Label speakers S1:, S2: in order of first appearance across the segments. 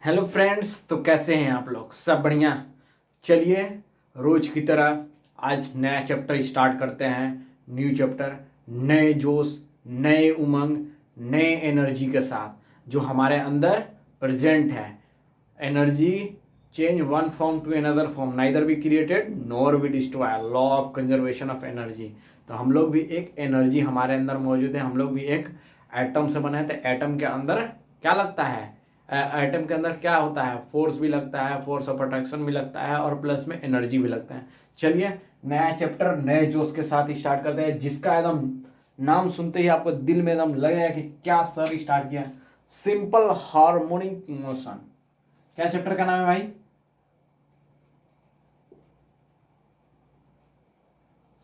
S1: Hello friends, तो कैसे हैं आप लोग? सब बढ़िया। चलिए, रोज की तरह आज नया चैप्टर स्टार्ट करते हैं। न्यू चैप्टर, नए जोश, नए उमंग, नए एनर्जी के साथ जो हमारे अंदर प्रेजेंट है। Energy change one form to another form, neither be created nor be destroy, law of conservation of energy. तो हम लोग भी एक एनर्जी हमारे अंदर मौजूद है, हम लोग भी एक एटम से बने हैं। तो एटम के अंदर क्या लगता है? एटम के अंदर क्या होता है? फोर्स भी लगता है, फोर्स ऑफ अट्रैक्शन भी लगता है और प्लस में एनर्जी भी लगता है। चलिए, नया चैप्टर नए जोश के साथ स्टार्ट करते हैं, जिसका एकदम नाम सुनते ही आपको दिल में एकदम लगेगा कि क्या सर स्टार्ट किया। Simple harmonic motion. क्या चैप्टर का नाम है भाई?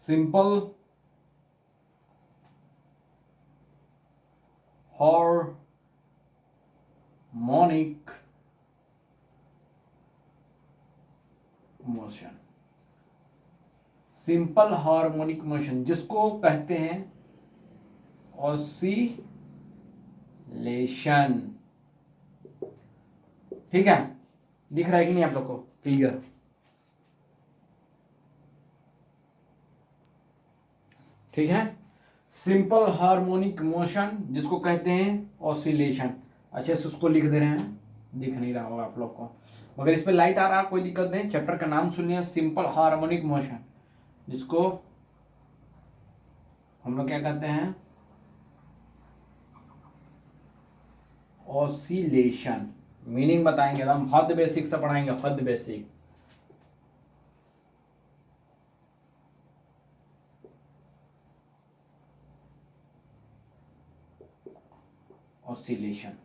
S1: Simple harmonic motion. Simple harmonic motion जिसको कहते हैं ऑसिलेशन। ठीक है, दिख रहा है कि नहीं आप लोग को? क्लियर? ठीक है, सिंपल हार्मोनिक मोशन जिसको कहते हैं ऑसिलेशन। अच्छे से उसको लिख दे रहे हैं, दिख नहीं रहा होगा आप लोग को, मगर इस पे लाइट आ रहा, कोई दिक्कत नहीं। चैप्टर का नाम सुनिए, सिंपल हार्मोनिक मोशन, जिसको हम लोग क्या कहते हैं? ऑसिलेशन। मीनिंग बताएंगे, हम हद बेसिक से पढ़ाएंगे, हद बेसिक। ऑसिलेशन।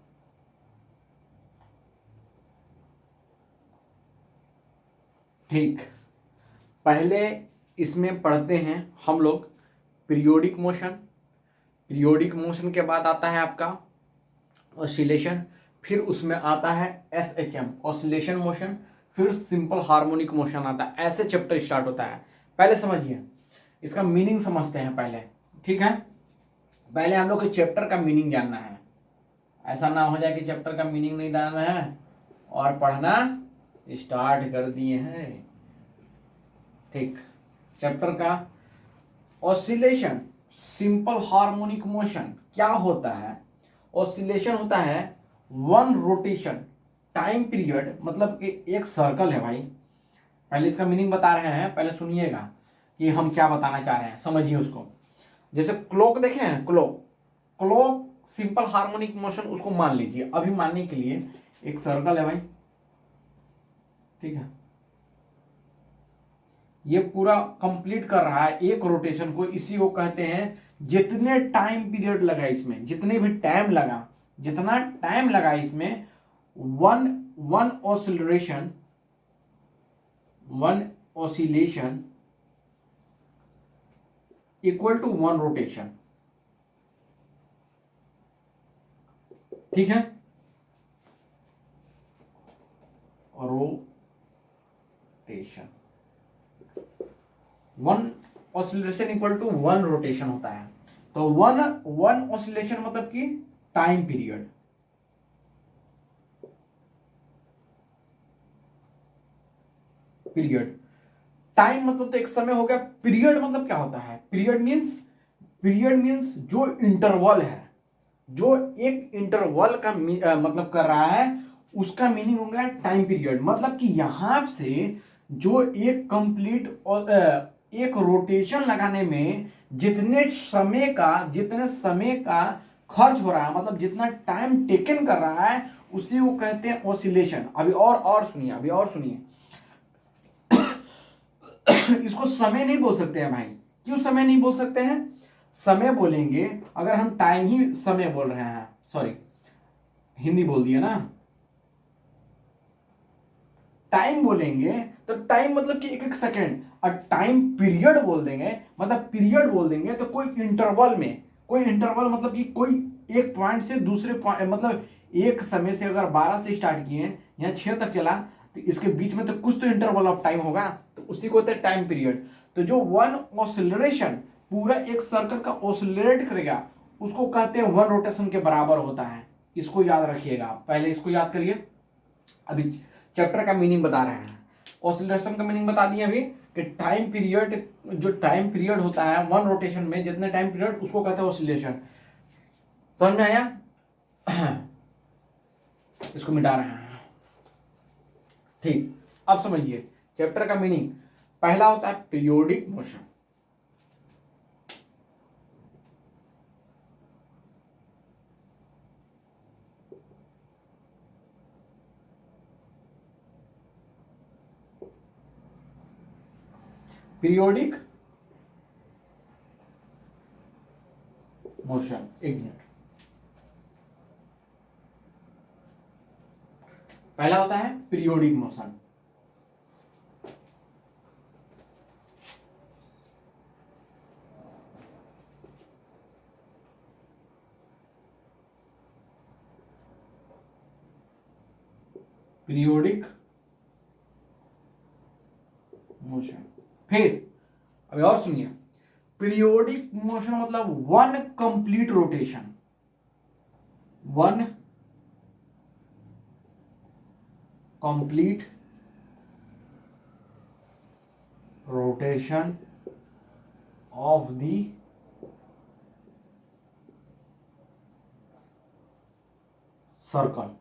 S1: ठीक, पहले इसमें पढ़ते हैं हम लोग पीरियोडिक मोशन। पीरियोडिक मोशन के बाद आता है आपका ऑसिलेशन, फिर उसमें आता है एसएचएम ऑसिलेशन मोशन, फिर सिंपल हार्मोनिक मोशन आता है। ऐसे चैप्टर स्टार्ट होता है। पहले समझिए, इसका मीनिंग समझते हैं पहले। ठीक है, पहले हम लोग को चैप्टर का मीनिंग जानना है। ऐसा ना हो जाए कि चैप्टर का मीनिंग नहीं जानना है और पढ़ना स्टार्ट कर दिए हैं। ठीक, चैप्टर का ऑसिलेशन, सिंपल हार्मोनिक मोशन क्या होता है? ऑसिलेशन होता है वन रोटेशन टाइम पीरियड, मतलब कि एक सर्कल है भाई। पहले इसका मीनिंग बता रहे हैं, पहले सुनिएगा कि हम क्या बताना चाह रहे हैं, समझिए उसको। जैसे क्लॉक देखे हैं, clock clock simple harmonic motion उसको मान लीजिए। अभी मानने के लिए एक सर्कल है भाई, ठीक है, ये पूरा कंप्लीट कर रहा है एक रोटेशन को, इसी को कहते हैं। जितने टाइम पीरियड लगा इसमें, जितने भी टाइम लगा, जितना टाइम लगा इसमें, one one oscillation, one oscillation equal to one rotation. ठीक है, rotation, one oscillation equal to one rotation होता है। तो वन वन ऑसिलेशन मतलब कि टाइम पीरियड, पीरियड टाइम मतलब तो एक समय हो गया। पीरियड मतलब क्या होता है? पीरियड मीन्स जो इंटरवल है, जो एक इंटरवल का मतलब कर रहा है, उसका मीनिंग हो गया टाइम पीरियड। मतलब कि यहां से जो एक कंप्लीट एक रोटेशन लगाने में जितने समय का खर्च हो रहा है, मतलब जितना टाइम टेकन कर रहा है, उसी को कहते हैं ऑसिलेशन। अभी और सुनिए, अभी और सुनिए। इसको समय नहीं बोल सकते हैं भाई। क्यों समय नहीं बोल सकते हैं? समय बोलेंगे अगर हम टाइम ही समय बोल रहे हैं, सॉरी हिंदी बोल दिया ना, टाइम बोलेंगे तो टाइम मतलब कि एक एक सेकेंड, और टाइम पीरियड बोल देंगे मतलब पीरियड बोल देंगे तो कोई इंटरवल में, कोई इंटरवल मतलब कि कोई एक पॉइंट से दूसरे पॉइंट, मतलब एक समय से अगर 12 से स्टार्ट किए यहाँ 6 तक चला, तो इसके बीच में तो कुछ तो इंटरवल ऑफ टाइम होगा, तो उसी को होता है टाइम पीरियड। तो जो वन ऑसिलेशन पूरा एक सर्कल का ऑसिलेट करेगा, उसको कहते हैं वन रोटेशन के बराबर होता है। इसको याद रखिएगा, पहले इसको याद करिए। अभी चैप्टर का मीनिंग बता रहे हैं। ऑसिलेशन का मीनिंग बता दिए अभी कि टाइम पीरियड, जो टाइम पीरियड होता है वन रोटेशन में जितने टाइम पीरियड, उसको कहते हैं ऑसिलेशन। समझ में आया? इसको मिटा रहे हैं। ठीक, अब समझिए चैप्टर का मीनिंग। पहला होता है पीरियोडिक मोशन। पीरियोडिक मोशन, एक मिनट। पहला होता है पीरियोडिक मोशन। Periodic motion. फिर अभी और सुनिए, पीरियोडिक मोशन मतलब one complete rotation, one complete rotation of the circle.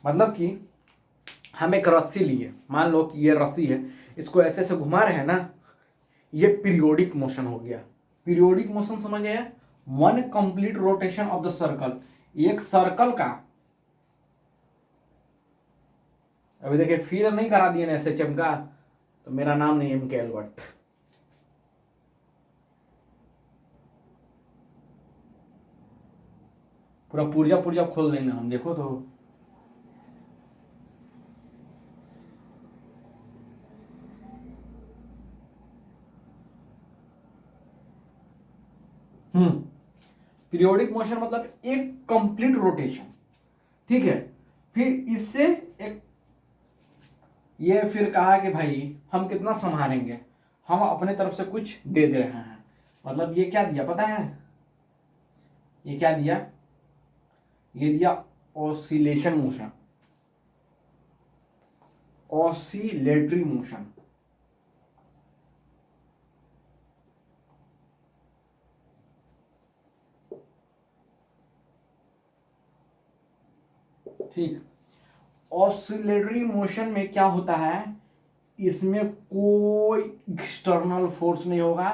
S1: मतलब कि हम एक रस्सी लिए, मान लो कि ये रस्सी है, इसको ऐसे ऐसे घुमा रहे हैं ना, ये पीरियोडिक मोशन हो गया। पीरियोडिक मोशन समझ आया? One complete rotation of the circle, एक सर्कल का। अभी देखिए फील नहीं करा दिए ना एसएचएम का, तो मेरा नाम नहीं एम के एल्बर्ट। पूरा पुर्जा पुर्जा खोल देंगे हम, देखो तो। पीरियोडिक मोशन मतलब एक कंप्लीट रोटेशन, ठीक है। फिर इससे एक ये फिर कहा कि भाई हम कितना संभालेंगे, हम अपने तरफ से कुछ दे रहे हैं। मतलब ये क्या दिया पता है? ये क्या दिया? ये दिया ऑसिलेशन मोशन, ऑसिलेटरी मोशन। ठीक, ऑसिलेटरी मोशन में क्या होता है, इसमें कोई एक्सटर्नल फोर्स नहीं होगा।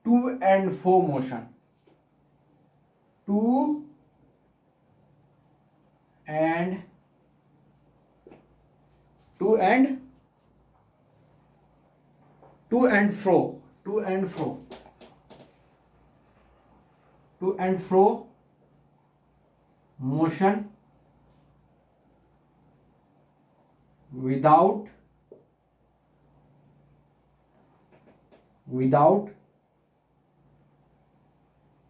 S1: To and fro motion, to and fro, to and fro motion without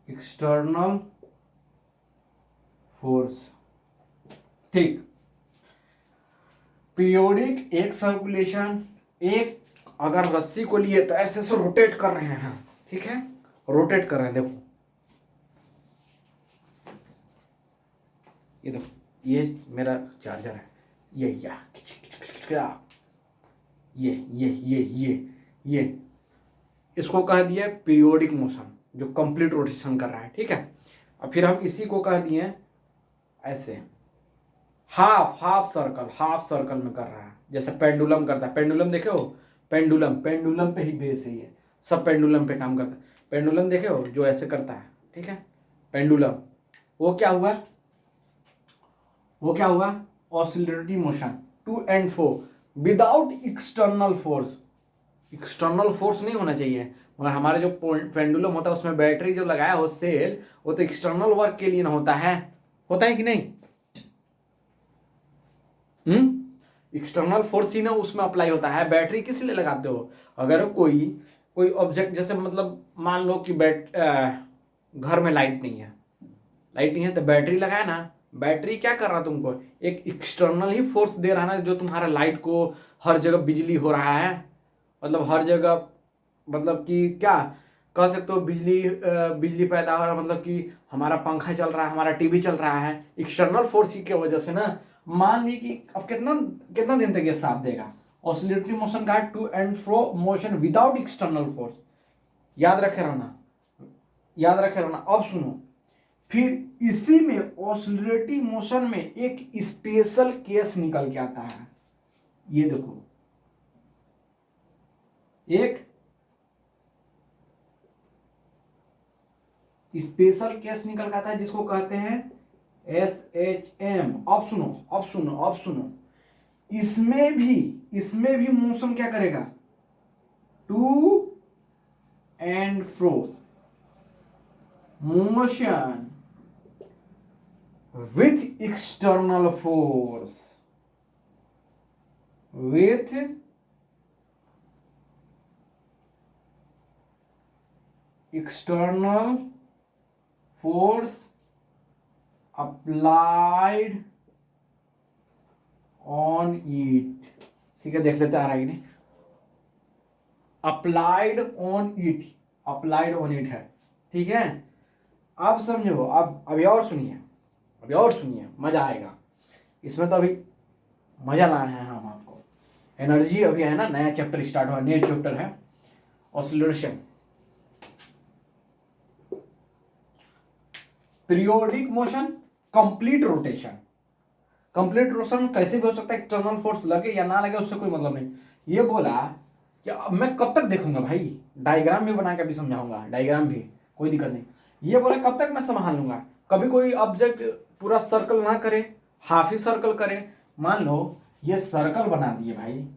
S1: external force। ठीक, पीरियोडिक एक सर्कुलेशन, एक अगर रस्सी को लिए तो ऐसे ऐसे रोटेट कर रहे हैं, ठीक है, रोटेट कर रहे हैं। देखो ये देखो, ये मेरा चार्जर है, ये ये इसको कह दिया पीरियोडिक मोशन, जो कंप्लीट रोटेशन कर रहा है, ठीक है। और फिर हम इसी को कह दिए ऐसे हाफ सर्कल में कर रहा है, जैसे पेंडुलम करता है। पेंडुलम देखे हो? पेंडुलम पे ही बेस है ये, सब पेंडुलम पे काम करता है। पेंडुलम देखे हो जो ऐसे करता है, ठीक है, पेंडुलम। वो क्या हुआ? Oscillatory motion, to and fro without external force. External force नहीं होना चाहिए, मगर हमारे जो पेंडुलम होता है उसमें बैटरी जो लगाया हो सेल, वो तो एक्सटर्नल वर्क के लिए ना होता है कि नहीं? एक्सटर्नल फोर्स ही ना उसमें अप्लाई होता है। बैटरी किस लिए लगाते हो? अगर कोई ऑब्जेक्ट, जैसे मतलब मान लो कि घर में लाइट नहीं है तो बैटरी लगाया ना, बैटरी क्या कर रहा है तुमको? एक एक्सटर्नल ही फोर्स दे रहा है ना, जो तुम्हारा लाइट को हर जगह बिजली हो रहा है, मतलब हर जगह, मतलब कि क्या कह सकते हो बिजली पैदा हो रहा है, मतलब कि हमारा पंखा चल रहा है, हमारा टीवी चल रहा है, एक्सटर्नल फोर्स की वजह से ना। मान ली कि अब कितना कितना दिन तक ये साथ देगा। ऑसिलेटरी मोशन का है to and fro motion without external force. याद रखे रहना, याद रखे रहना। अब सुनो, फिर इसी में ऑसिलेटरी मोशन में एक स्पेशल केस निकल के आता है। ये देखो, एक स्पेशल केस निकल के आता है जिसको कहते हैं SHM। अब सुनो, अब सुनो, अब सुनो, इसमें भी मोशन क्या करेगा, to and fro motion with external force, with external force applied on it. ठीक है, देख लेते आ रहा है कि नहीं। Applied on it, applied on it है। ठीक है, अब समझो। अब अभी और सुनिए, अभी और सुनिए, मजा आएगा इसमें। तो अभी मजा ला रहे हैं हम आपको, एनर्जी अभी है ना, नया चैप्टर स्टार्ट हुआ, नया चैप्टर है oscillation. Periodic motion, complete rotation. Complete rotation कैसे भी हो सकता है, एक्सटर्नल फोर्स लगे या ना लगे उससे कोई मतलब नहीं। ये बोला कि अब मैं कब तक देखूंगा भाई, डायग्राम भी बना के भी समझाऊंगा, डायग्राम भी, कोई दिक्कत नहीं। ये बोला कब तक मैं संभाल लूंगा, कभी कोई ऑब्जेक्ट पूरा सर्कल ना करे, हाफ ही सर्कल करे। मान लो ये सर्कल बना दिए भाई,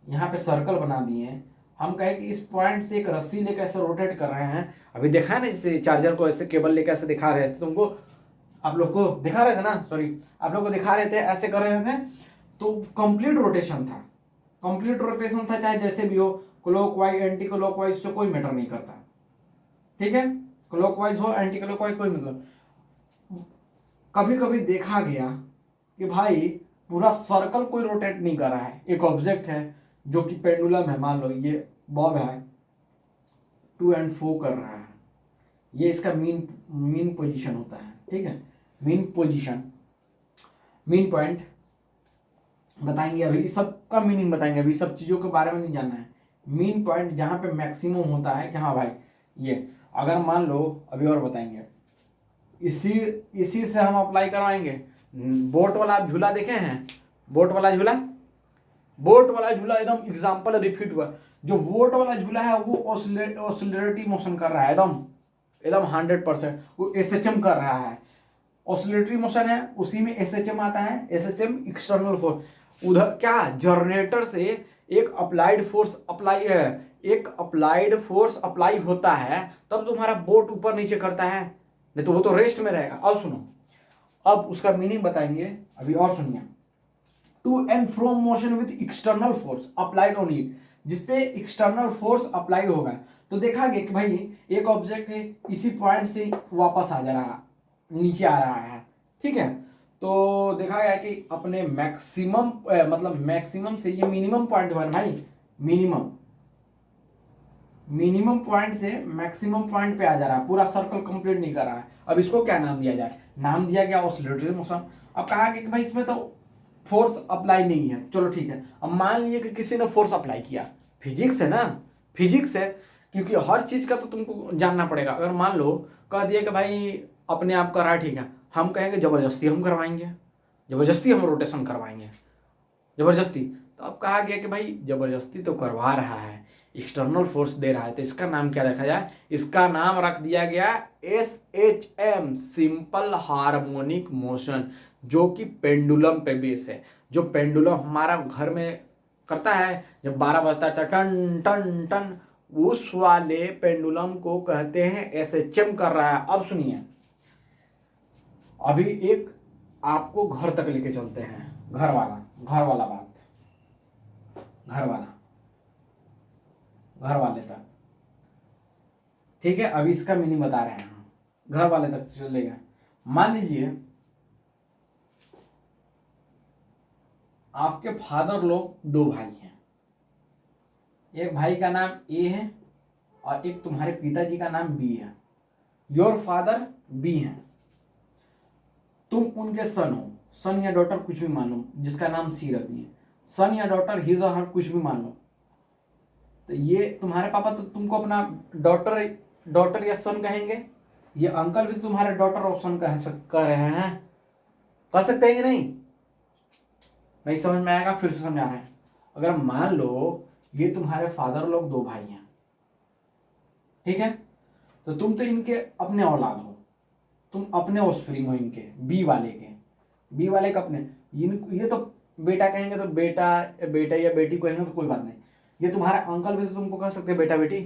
S1: यहाँ पे सर्कल बना दिए, हम कहे कि इस पॉइंट से एक रस्सी लेकर ऐसे रोटेट कर रहे हैं। अभी देखा है ना, जैसे चार्जर को ऐसे केबल लेकर ऐसे दिखा रहे थे तुमको, आप लोग को दिखा रहे थे ना, सॉरी, आप लोग को दिखा रहे थे, ऐसे कर रहे थे। तो कंप्लीट रोटेशन था, कंप्लीट रोटेशन था, चाहे जैसे भी हो, क्लॉकवाइज एंटी क्लॉकवाइज से कोई मैटर नहीं करता। ठीक है, क्लॉकवाइज हो एंटी क्लॉकवाइज कोई मतलब। कभी कभी देखा गया कि भाई पूरा सर्कल कोई रोटेट नहीं कर रहा है, एक ऑब्जेक्ट है जो कि पेंडुलम है, मान लो ये बॉब है, टू एंड फ्रो कर रहा है, ये इसका मीन पोजीशन होता है। ठीक है, मीन पोजीशन, मीन पॉइंट बताएंगे, अभी सबका मीनिंग बताएंगे, अभी सब चीज़ों के बारे में नहीं जानना है। मीन पॉइंट जहाँ पे मैक्सिमम होता है कि हाँ भाई ये, अगर मान लो, अभी और बताएंगे, इसी से हम अप्लाई करवाएंगे। बोट वाला झूला देखे हैं, बोट वाला झूला, बोट वाला झूला एकदम एग्जाम्पल रिपीट हुआ। जो बोट वाला झूला है वो ऑसिलेटरी मोशन कर रहा है, एकदम एकदम 100%, वो SHM कर रहा है। ऑसिलेटरी मोशन है, उसी में SHM आता है, SHM एक्सटर्नल फोर्स। उधर क्या, जनरेटर से एक अप्लाइड फोर्स अप्लाई होता है, तब तुम्हारा बोट ऊपर नीचे करता है, नहीं तो वो तो रेस्ट में रहेगा। अब सुनो, अब उसका मीनिंग बताएंगे, अभी और सुनिए। To and fro motion with external force applied on it, जिसपे एक्सटर्नल फोर्स अप्लाई होगा। तो देखा गया कि भाई एक ऑब्जेक्ट है, इसी पॉइंट से वापस आ जा रहा है, नीचे आ रहा है। ठीक है, तो देखा गया कि अपने मैक्सिमम मतलब मैक्सिमम से ये मिनिमम पॉइंट हुआ भाई, मिनिमम पॉइंट से मैक्सिमम पॉइंट पे आ जा रहा है, पूरा सर्कल कंप्लीट नहीं कर रहा है। अब इसको क्या नाम दिया जाए, नाम दिया गया ऑसिलेटरी मोशन। अब कहा कि भाई इसमें तो फोर्स अप्लाई नहीं है, चलो ठीक है। अब मान लीजिए कि किसी ने फोर्स अप्लाई किया, फिजिक्स है ना, फिजिक्स है, क्योंकि हर चीज़ का तो तुमको जानना पड़ेगा। अगर मान लो कह दिया कि भाई अपने आप कर रहा है, ठीक है, हम कहेंगे ज़बरदस्ती हम करवाएंगे, ज़बरदस्ती हम रोटेशन करवाएंगे, ज़बरदस्ती। तो अब कहा गया कि भाई ज़बरदस्ती तो करवा रहा है, एक्सटर्नल फोर्स दे रहा है, तो इसका नाम क्या रखा जाए, इसका नाम रख दिया गया SHM, सिंपल हार्मोनिक मोशन, जो कि पेंडुलम पे बेस है। जो पेंडुलम हमारा घर में करता है, जब 12 बजता है टन टन टन, उस वाले पेंडुलम को कहते हैं SHM कर रहा है। अब सुनिए, अभी एक आपको घर तक लेके चलते हैं, घर वाला बात, घर वाले तक। ठीक है, अभी इसका मीनिंग बता रहे हैं हम, घर वाले तक चलेगा। मान लीजिए आपके फादर लोग 2 भाई हैं, एक भाई का नाम A है और एक तुम्हारे पिताजी का नाम बी है, योर फादर बी है, तुम उनके सन हो, सन या डॉटर कुछ भी मान लो, जिसका नाम सी रख दिए, सन या डॉटर, हिज और हर कुछ भी मान लो, तो ये तुम्हारे पापा तो तुमको अपना डॉटर या सन कहेंगे, ये अंकल भी तुम्हारे डॉटर और सन कह रहे हैं, कह सकते हैं कि नहीं समझ में आएगा? फिर से समझा रहे हैं। अगर मान लो ये तुम्हारे फादर लोग दो भाई हैं, ठीक है, तो तुम तो इनके अपने औलाद हो, तुम अपने ऑफस्प्रिंग हो इनके, बी वाले का अपने, ये तो बेटा कहेंगे तो बेटा या बेटी कहेंगे तो कोई बात नहीं, ये तुम्हारा अंकल भी तो तुमको कह सकते हैं बेटा बेटी,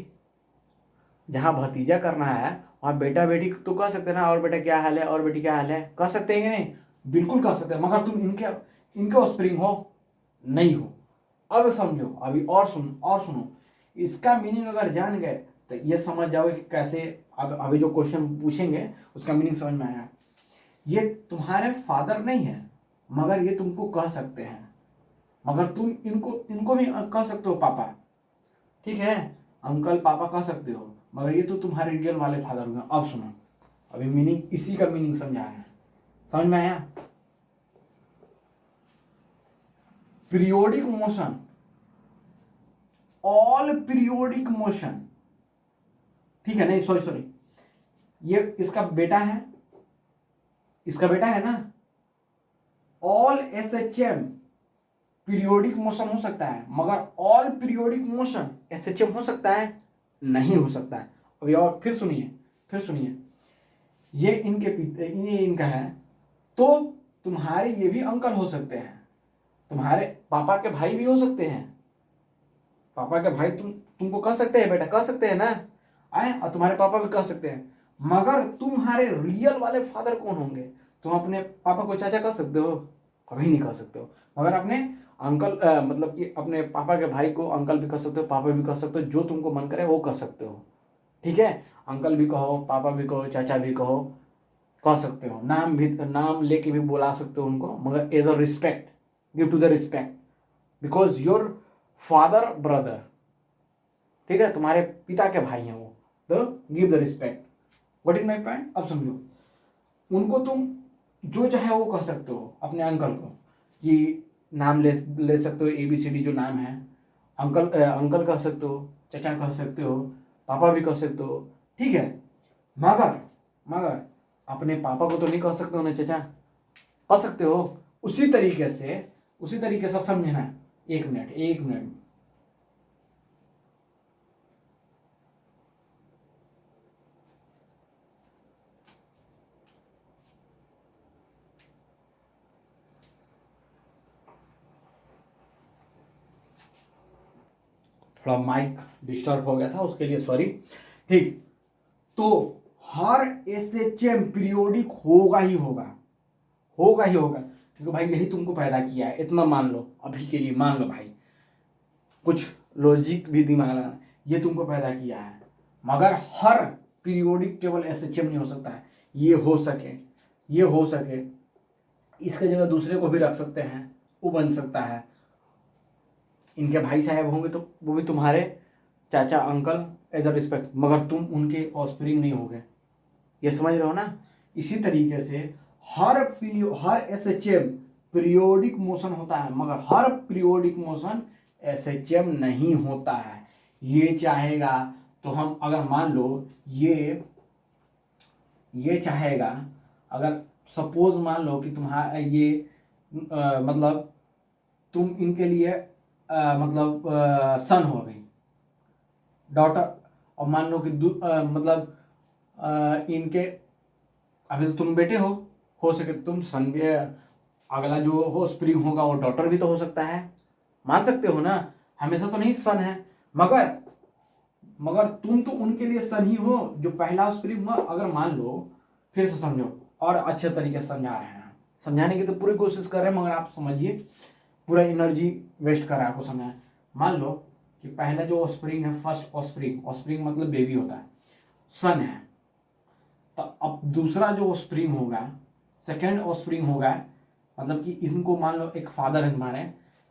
S1: जहाँ भतीजा करना है वहाँ बेटा बेटी तो कह सकते हैं ना, और बेटा क्या हाल है, और बेटी क्या हाल है, कह सकते हैं कि नहीं? बिल्कुल कह सकते हैं, मगर तुम इनके ऑफस्प्रिंग हो नहीं हो। अब समझो, अभी और सुनो, इसका मीनिंग अगर जान गए तो ये समझ जाओ कि कैसे अभी जो क्वेश्चन पूछेंगे उसका मीनिंग समझ में आएगा। ये तुम्हारे फादर नहीं है मगर ये तुमको कह सकते हैं, मगर तुम इनको भी कह सकते हो पापा, ठीक है, अंकल पापा कह सकते हो, मगर ये तो तुम्हारे रियल वाले फादर होंगे। अब सुनो, अभी मीनिंग, इसी का मीनिंग समझा रहे हैं, समझ में आया? Periodic motion, all periodic motion, ठीक है, नहीं सॉरी, ये इसका बेटा है ना, ऑल SHM पीरियोडिक मोशन हो सकता है, मगर ऑल पीरियोडिक मोशन SHM हो सकता है? नहीं हो सकता है। अभी और फिर सुनिए, ये इनका है, तो तुम्हारे ये भी अंकल हो सकते हैं, तुम्हारे पापा के भाई भी हो सकते हैं, पापा के भाई तुमको कह सकते हैं बेटा, कह सकते हैं ना, आए, और तुम्हारे पापा भी कह सकते हैं, मगर तुम्हारे रियल वाले फादर कौन होंगे? तुम अपने पापा को चाचा कह सकते हो? कभी नहीं कह सकते हो, मगर अपने अंकल मतलब कि अपने पापा के भाई को अंकल भी कह सकते हो, पापा भी कह सकते हो, जो तुमको मन करे वो कह सकते हो, ठीक है, अंकल भी कहो, पापा भी कहो, चाचा भी कहो, कह सकते हो, नाम लेके भी बुला सकते हो उनको, मगर as a respect, give to the respect, because your father brother, ठीक है, तुम्हारे पिता के भाई हैं वो, तो give the respect. What is my point? अब समझो, उनको तुम जो चाहे वो कह सकते हो, अपने अंकल को कि नाम ले सकते हो, ABCD जो नाम है, अंकल कह सकते हो, चाचा कह सकते हो, पापा भी कह सकते हो, ठीक है, मगर अपने पापा को तो नहीं कह सकते हो ना चाचा, कह सकते हो। उसी तरीके से समझना, एक मिनट, थोड़ा माइक डिस्टर्ब हो गया था, उसके लिए सॉरी, ठीक, तो हर SHM पीरियोडिक होगा ही होगा, क्योंकि भाई यही तुमको पैदा किया है, इतना मान लो, अभी के लिए मान लो भाई, कुछ लॉजिक भी दिमाग लगाना, ये तुमको पैदा किया है, मगर हर पीरियोडिक टेबल SHM नहीं हो सकता है, ये हो सके, इसके जगह दूसरे को भी रख सकते हैं, वो बन सकता है, इनके भाई साहब होंगे तो वो भी तुम्हारे चाचा अंकल एज अ रिस्पेक्ट, मगर तुम उनके ऑफस्प्रिंग नहीं होगे, ये समझ रहे हो ना? इसी तरीके से हर SHM पीरियोडिक मोशन होता है, मगर हर पीरियोडिक मोशन SHM नहीं होता है। ये चाहेगा तो हम, अगर मान लो ये चाहेगा, अगर सपोज मान लो कि तुम्हारा ये मतलब तुम इनके लिए मतलब सन हो गई, डॉटर, और मान लो कि मतलब इनके, अभी तो तुम बेटे हो सके तुम सन भी, अगला जो हो स्प्रिंग होगा वो डॉटर भी तो हो सकता है, मान सकते हो ना, हमेशा तो नहीं सन है, मगर तुम तो उनके लिए सन ही हो, जो पहला स्प्रिंग हुआ। अगर मान लो, फिर से समझो, और अच्छे तरीके से समझा रहे हैं, समझाने की तो पूरी कोशिश कर रहे हैं, मगर आप समझिए, पूरा एनर्जी वेस्ट कर रहा है आपको समझाना। मान लो कि पहला जो ऑस्प्रिंग है, फर्स्ट ऑस्प्रिंग मतलब बेबी होता है, सन है, तो अब दूसरा जो ऑस्प्रिंग होगा, सेकेंड ऑस्प्रिंग होगा, मतलब कि इनको मान लो एक फादर है तुम्हारे,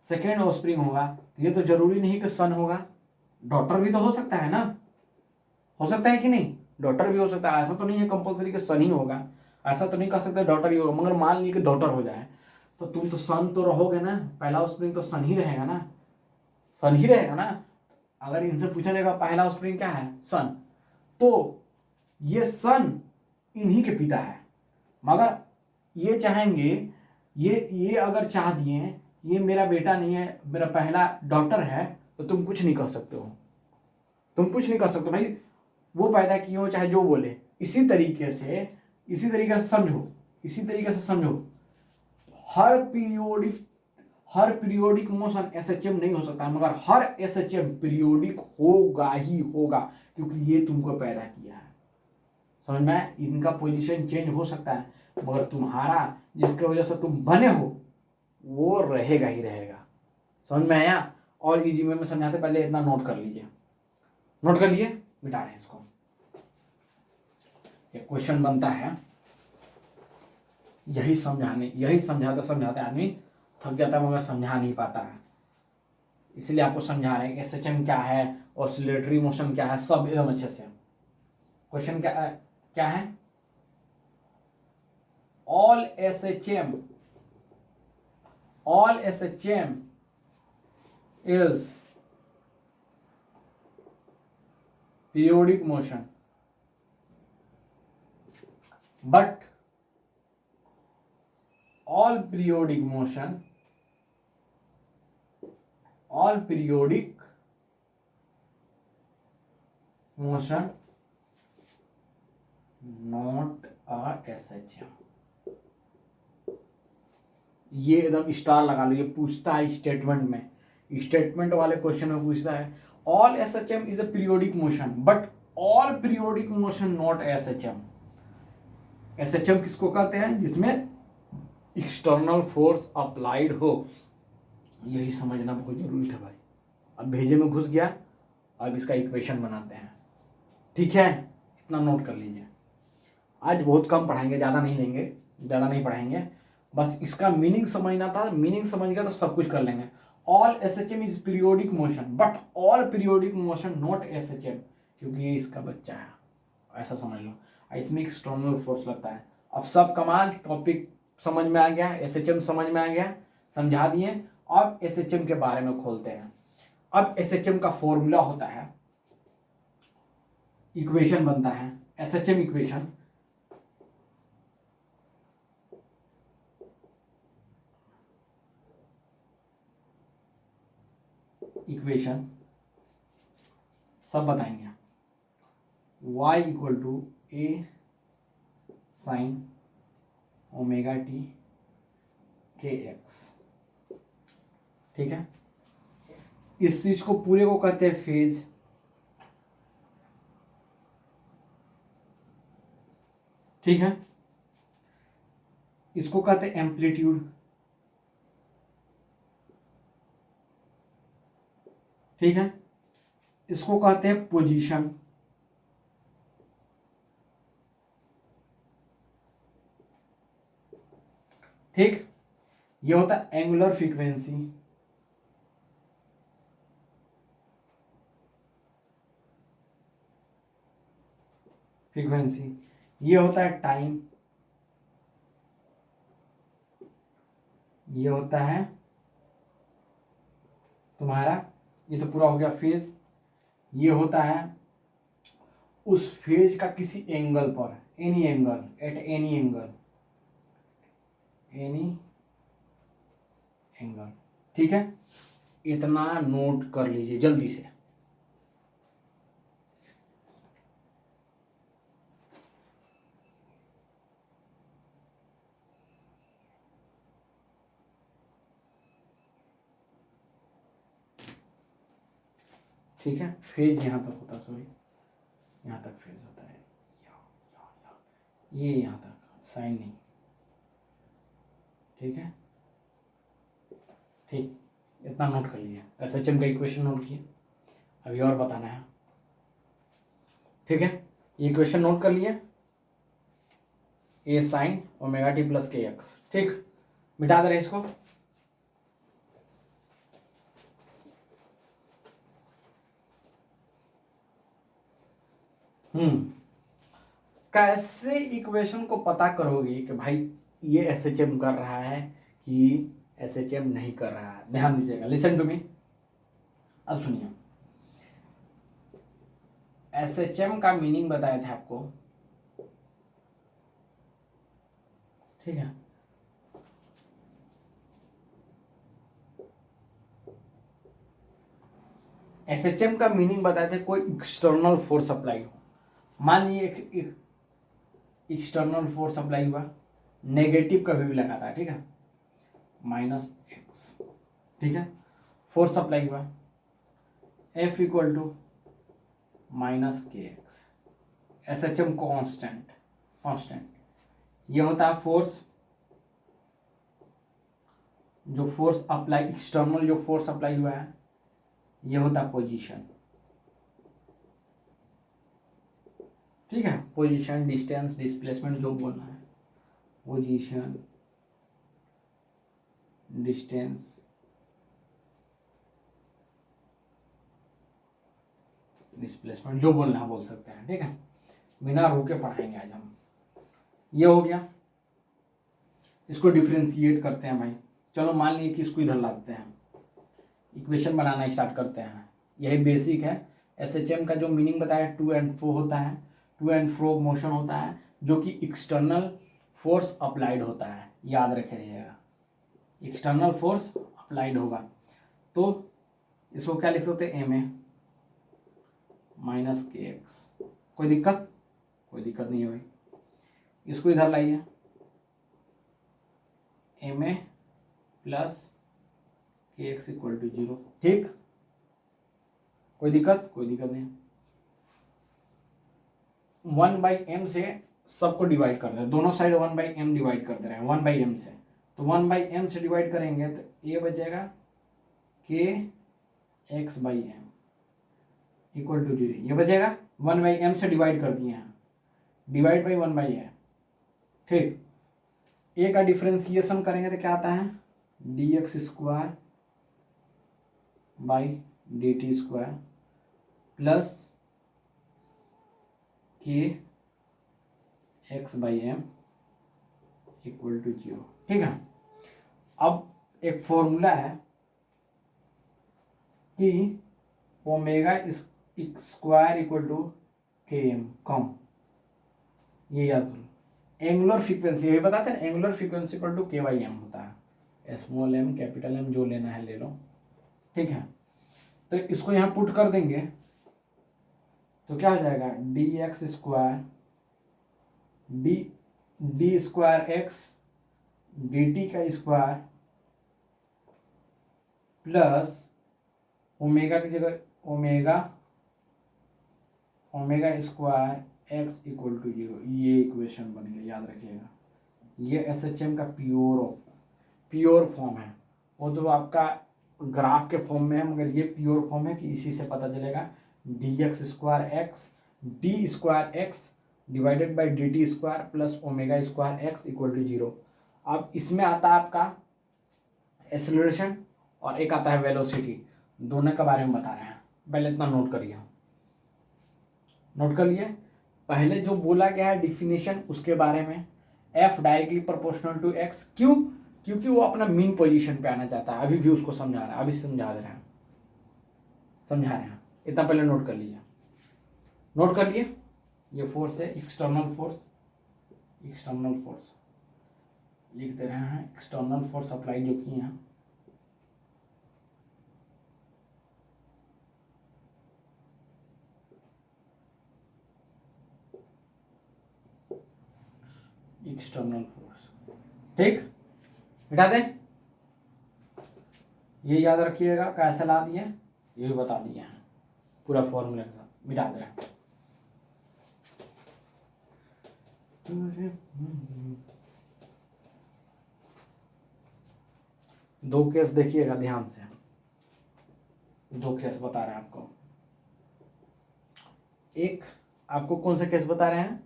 S1: सेकेंड ऑस्प्रिंग होगा, ये तो जरूरी नहीं कि सन होगा, डॉटर भी तो हो सकता है ना, हो सकता है कि नहीं, डॉटर भी हो सकता है, ऐसा तो नहीं है कंपल्सरी कि सन ही होगा, ऐसा तो नहीं कह सकते डॉटर ही होगा, मगर मान लीजिए कि डॉटर हो जाए तो तुम तो सन तो रहोगे ना, पहला ऑफस्प्रिंग तो सन ही रहेगा ना, सन ही रहेगा ना। अगर इनसे पूछा जाएगा पहला ऑफस्प्रिंग क्या है, सन, तो ये सन इन्हीं के पिता है, मगर ये चाहेंगे, ये अगर चाह दिए ये मेरा बेटा नहीं है, मेरा पहला डॉटर है, तो तुम कुछ नहीं कर सकते हो, तुम कुछ नहीं कर सकते भाई, वो पैदा किए हो चाहे जो बोले। इसी तरीके से समझो, इसी तरीके से समझो, हर पीरियोडिक मोशन एसएचएम नहीं हो सकता, मगर हर एसएचएम पीरियोडिक होगा ही होगा, क्योंकि ये तुमको पैदा किया है। समझ में, इनका पोजीशन चेंज हो सकता है, मगर तुम्हारा जिसके वजह से तुम बने हो वो रहेगा ही रहेगा। समझ में आया? और इजी में समझाते, पहले इतना नोट कर लीजिए, नोट कर लिए, मिटा रहे हैं इसको। एक क्वेश्चन बनता है, यही समझाते समझाते आदमी थक जाता है, मगर समझा नहीं पाता है, इसलिए आपको समझा रहे हैं कि एसएचएम क्या है, ऑसिलेटरी मोशन क्या है, सब एकदम अच्छे से। क्वेश्चन क्या है, all SHM is periodic motion, but all periodic motion not a SHM। ये एकदम स्टार लगा लो, ये पूछता है स्टेटमेंट में, स्टेटमेंट वाले क्वेश्चन में पूछता है all SHM is a periodic motion but all periodic motion not SHM. SHM किसको कहते हैं, जिसमें एक्सटर्नल फोर्स अप्लाइड हो, यही समझना बहुत जरूरी था भाई। अब भेजे में घुस गया, अब इसका इक्वेशन बनाते हैं, ठीक है, इतना नोट कर लीजिए। आज बहुत कम पढ़ाएंगे, ज़्यादा नहीं लेंगे, ज़्यादा नहीं पढ़ाएंगे, बस इसका मीनिंग समझना था, मीनिंग समझ गया तो सब कुछ कर लेंगे। All SHM is periodic motion but all periodic motion not SHM, क्योंकि ये इसका बच्चा है, ऐसा समझ लो। इसमें एक्सटर्नल फोर्स लगता है। अब सब कमाल, टॉपिक समझ में आ गया, एसएचएम समझ में आ गया, समझा दिए। अब एसएचएम के बारे में खोलते हैं। अब एसएचएम का फॉर्मूला होता है, इक्वेशन बनता है, एसएचएम इक्वेशन, सब बताएंगे। y equal to A sine omega T के एक्स, ठीक है। इस चीज को पूरे को कहते हैं फेज, ठीक है। इसको कहते हैं एम्पलीट्यूड, ठीक है। इसको कहते हैं पोजीशन, ठीक। ये होता है एंगुलर फ्रीक्वेंसी, ये होता है टाइम, ये होता है तुम्हारा, ये तो पूरा हो गया फेज। ये होता है उस फेज का किसी एंगल पर, any angle, at any angle, ठीक है। इतना नोट कर लीजिए जल्दी से। ठीक है, फेज यहाँ तक होता है, सॉरी यहाँ तक फेज होता है, ये यहाँ तक, साइन नहीं, ठीक है। ठीक, इतना नोट कर लिया, एसएचएम का इक्वेशन नोट किया, अभी और बताना है, ठीक है। ये इक्वेशन नोट कर लिया, ए साइन ओमेगा टी प्लस के एक्स, ठीक। मिटा दे रहे इसको, हम्म कैसे इक्वेशन को पता करोगे कि भाई ये एसएचएम कर रहा है कि एसएचएम नहीं कर रहा है? ध्यान दीजिएगा, लिसन टू मी। अब सुनिए, एसएचएम का मीनिंग बताया था आपको, ठीक है। एसएचएम का मीनिंग बताए थे कोई एक्सटर्नल फोर्स अप्लाई हो। मान लीजिए एक एक्सटर्नल फोर्स अप्लाई हुआ, नेगेटिव कभी भी लगाता है, ठीक है, -x, ठीक है। फोर्स अप्लाई हुआ, F equal to -kx, SHM constant ये होता है फोर्स, जो फोर्स अप्लाई, एक्सटर्नल जो फोर्स अप्लाई हुआ है ये होता है पोजीशन, ठीक है। पोजीशन, डिस्टेंस, डिस्प्लेसमेंट जो बोलना है, पोजीशन, डिस्टेंस, डिस्प्लेसमेंट जो बोलना है बोल सकते हैं, ठीक है। बिना रुके पढ़ाएंगे आज हम। ये हो गया, इसको डिफ्रेंशिएट करते हैं भाई। चलो मान लीजिए कि इसको इधर लाते हैं, इक्वेशन बनाना स्टार्ट करते हैं। यही बेसिक है। एसएचएम का जो मीनिंग बताया, टू एंड फ्रो होता है, टू एंड फ्रो मोशन होता है, जो कि एक्सटर्नल फोर्स अप्लाइड होता है, याद रखिएगा। एक्सटर्नल फोर्स अप्लाइड होगा तो इसको क्या लिख सकते हैं, ma -kx। कोई दिक्कत? कोई दिक्कत नहीं है भाई। इसको इधर लाइए, ma + kx = 0, ठीक। कोई दिक्कत? कोई दिक्कत नहीं। 1/m से सबको डिवाइड कर दे, दोनों साइड 1/m डिवाइड कर दे रहे हैं, 1/m से। तो 1/m से डिवाइड करेंगे तो ये बचेगा kx/m = 0, ये बचेगा। 1/m से डिवाइड कर दिए हैं, डिवाइड बाई 1/m, ठीक। ए का डिफ्रेंसिएशन करेंगे तो क्या आता है, dx² / dt² प्लस kx/m = 0, ठीक है। अब एक फॉर्मूला है कि ω² = km कम, ये याद करो। एंगुलर फ्रीक्वेंसी ये बताते हैं, एंगुलर फ्रीक्वेंसी = k/m होता है। स्मॉल m कैपिटल M जो लेना है ले लो, ठीक है। तो इसको यहाँ पुट कर देंगे तो क्या हो जाएगा, dx² d² dt² plus omega की जगह ω² x = 0, ये इक्वेशन बन गया, याद रखिएगा। ये एसएचएम का प्योर फॉर्म है। वो तो आपका ग्राफ के फॉर्म में है, मगर ये प्योर फॉर्म है कि इसी से पता चलेगा dx² d² divided by dt² plus ω² x = 0। अब इसमें आता है आपका एक्सेलरेशन और एक आता है वेलोसिटी, दोनों के बारे में बता रहे हैं। पहले इतना नोट करिए, नोट कर लिए। पहले जो बोला गया है डिफिनेशन उसके बारे में, F directly proportional to x, क्यों? क्योंकि वो अपना मीन पोजीशन पे आना चाहता है। अभी भी उसको समझा रहा है, अभी समझा रहे हैं। इतना पहले नोट कर लीजिए, नोट कर लिए। ये फोर्स है, एक्सटर्नल फोर्स लिख दे रहे हैं, एक्सटर्नल फोर्स अप्लाई जो किए हैं। एक्सटर्नल फोर्स, ठीक, मिटा दे। ये याद रखिएगा, कैसे ला दिए ये भी बता दिए हैं पूरा फॉर्मूला के साथ, मिटा दे रहे हैं। दो केस देखिएगा ध्यान से, दो केस बता रहे हैं आपको। एक आपको कौन सा केस बता रहे हैं,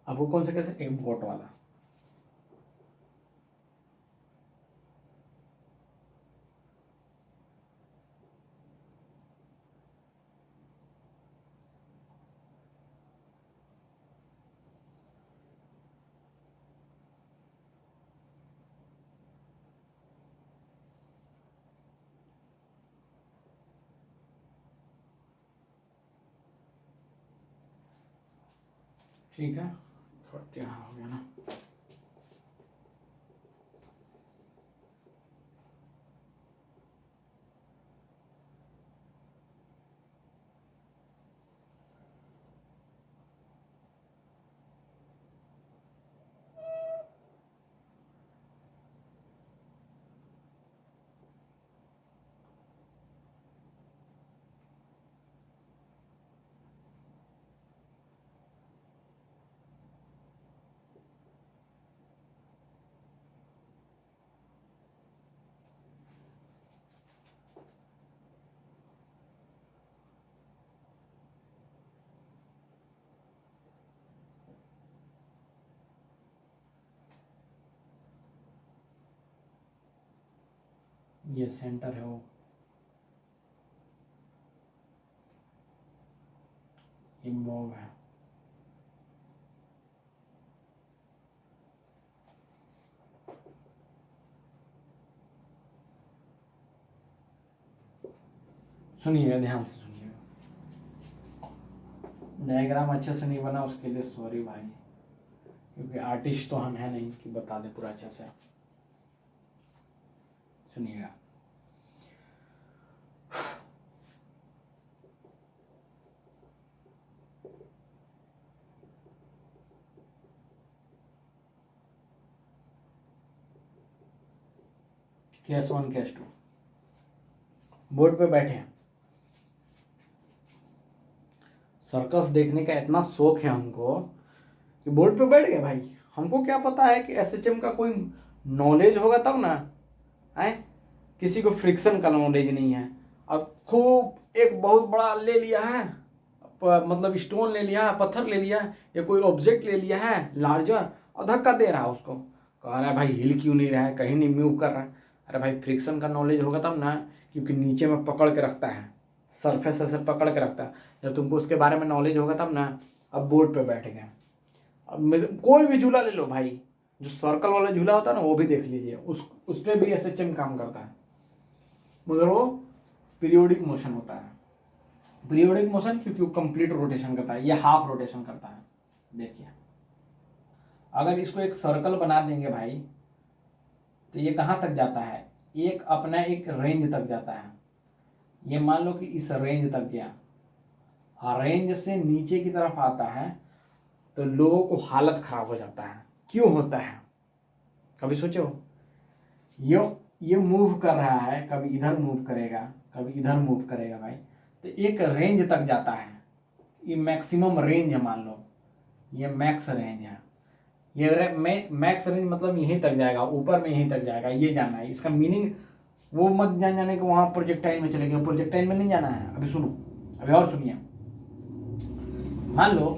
S1: आपको कौन सा केस है, एक बोट वाला। ठीक है, यहाँ हो गया ना। ये सेंटर है, वो ये मूव है। सुनिएगा, ध्यान से सुनिएगा। डायग्राम अच्छे से नहीं बना उसके लिए सॉरी भाई, क्योंकि आर्टिस्ट तो हम है नहीं कि बता दे पूरा अच्छे से। सुनिएगा, केस 1 केस 2 बोर्ड पे बैठे हैं। सर्कस देखने का इतना शौक है हमको कि बोर्ड पे बैठ गए भाई। हमको क्या पता है कि एसएचएम का कोई नॉलेज होगा तब ना है, किसी को फ्रिक्शन का नॉलेज नहीं है। अब खूब एक बहुत बड़ा ले लिया है, मतलब स्टोन ले लिया है, पत्थर ले लिया है, या कोई ऑब्जेक्ट ले लिया है लार्जर, और धक्का दे रहा है उसको, कह रहा है भाई हिल क्यों नहीं रहा है, कहीं नहीं मूव कर रहा है। अरे भाई फ्रिक्शन का नॉलेज होगा तब ना, क्योंकि नीचे में पकड़ के रखता है, सरफेस से पकड़ के रखता है। जब तुमको उसके बारे में नॉलेज होगा तब ना। अब बोर्ड पे बैठ गए, अब कोई भी झूला ले लो भाई, जो सर्कल वाला झूला होता है ना वो भी देख लीजिए, उस पर भी एसएचएम काम करता है, मगर वो पीरियोडिक मोशन होता है। पीरियोडिक मोशन क्योंकि वो कंप्लीट रोटेशन करता है, ये हाफ रोटेशन करता है। देखिए अगर इसको एक सर्कल बना देंगे भाई तो ये कहाँ तक जाता है, एक अपना एक रेंज तक जाता है। ये मान लो कि इस रेंज तक गया, और रेंज से नीचे की तरफ आता है तो लोगों को हालत खराब हो जाता है। क्यों होता है, कभी सोचो। ये मूव कर रहा है, कभी इधर मूव करेगा, कभी इधर मूव करेगा भाई, तो एक रेंज तक जाता है। ये मैक्सिमम रेंज है, मान लो ये मैक्स रेंज है। ये मैक्स रेंज मतलब यहीं तक जाएगा, ऊपर में यहीं तक जाएगा, ये जाना है। इसका मीनिंग वो मत जाने के वहाँ प्रोजेक्टाइल में चले गए, प्रोजेक्टाइल में नहीं जाना है। अभी सुनो, अभी और सुनिए। मान लो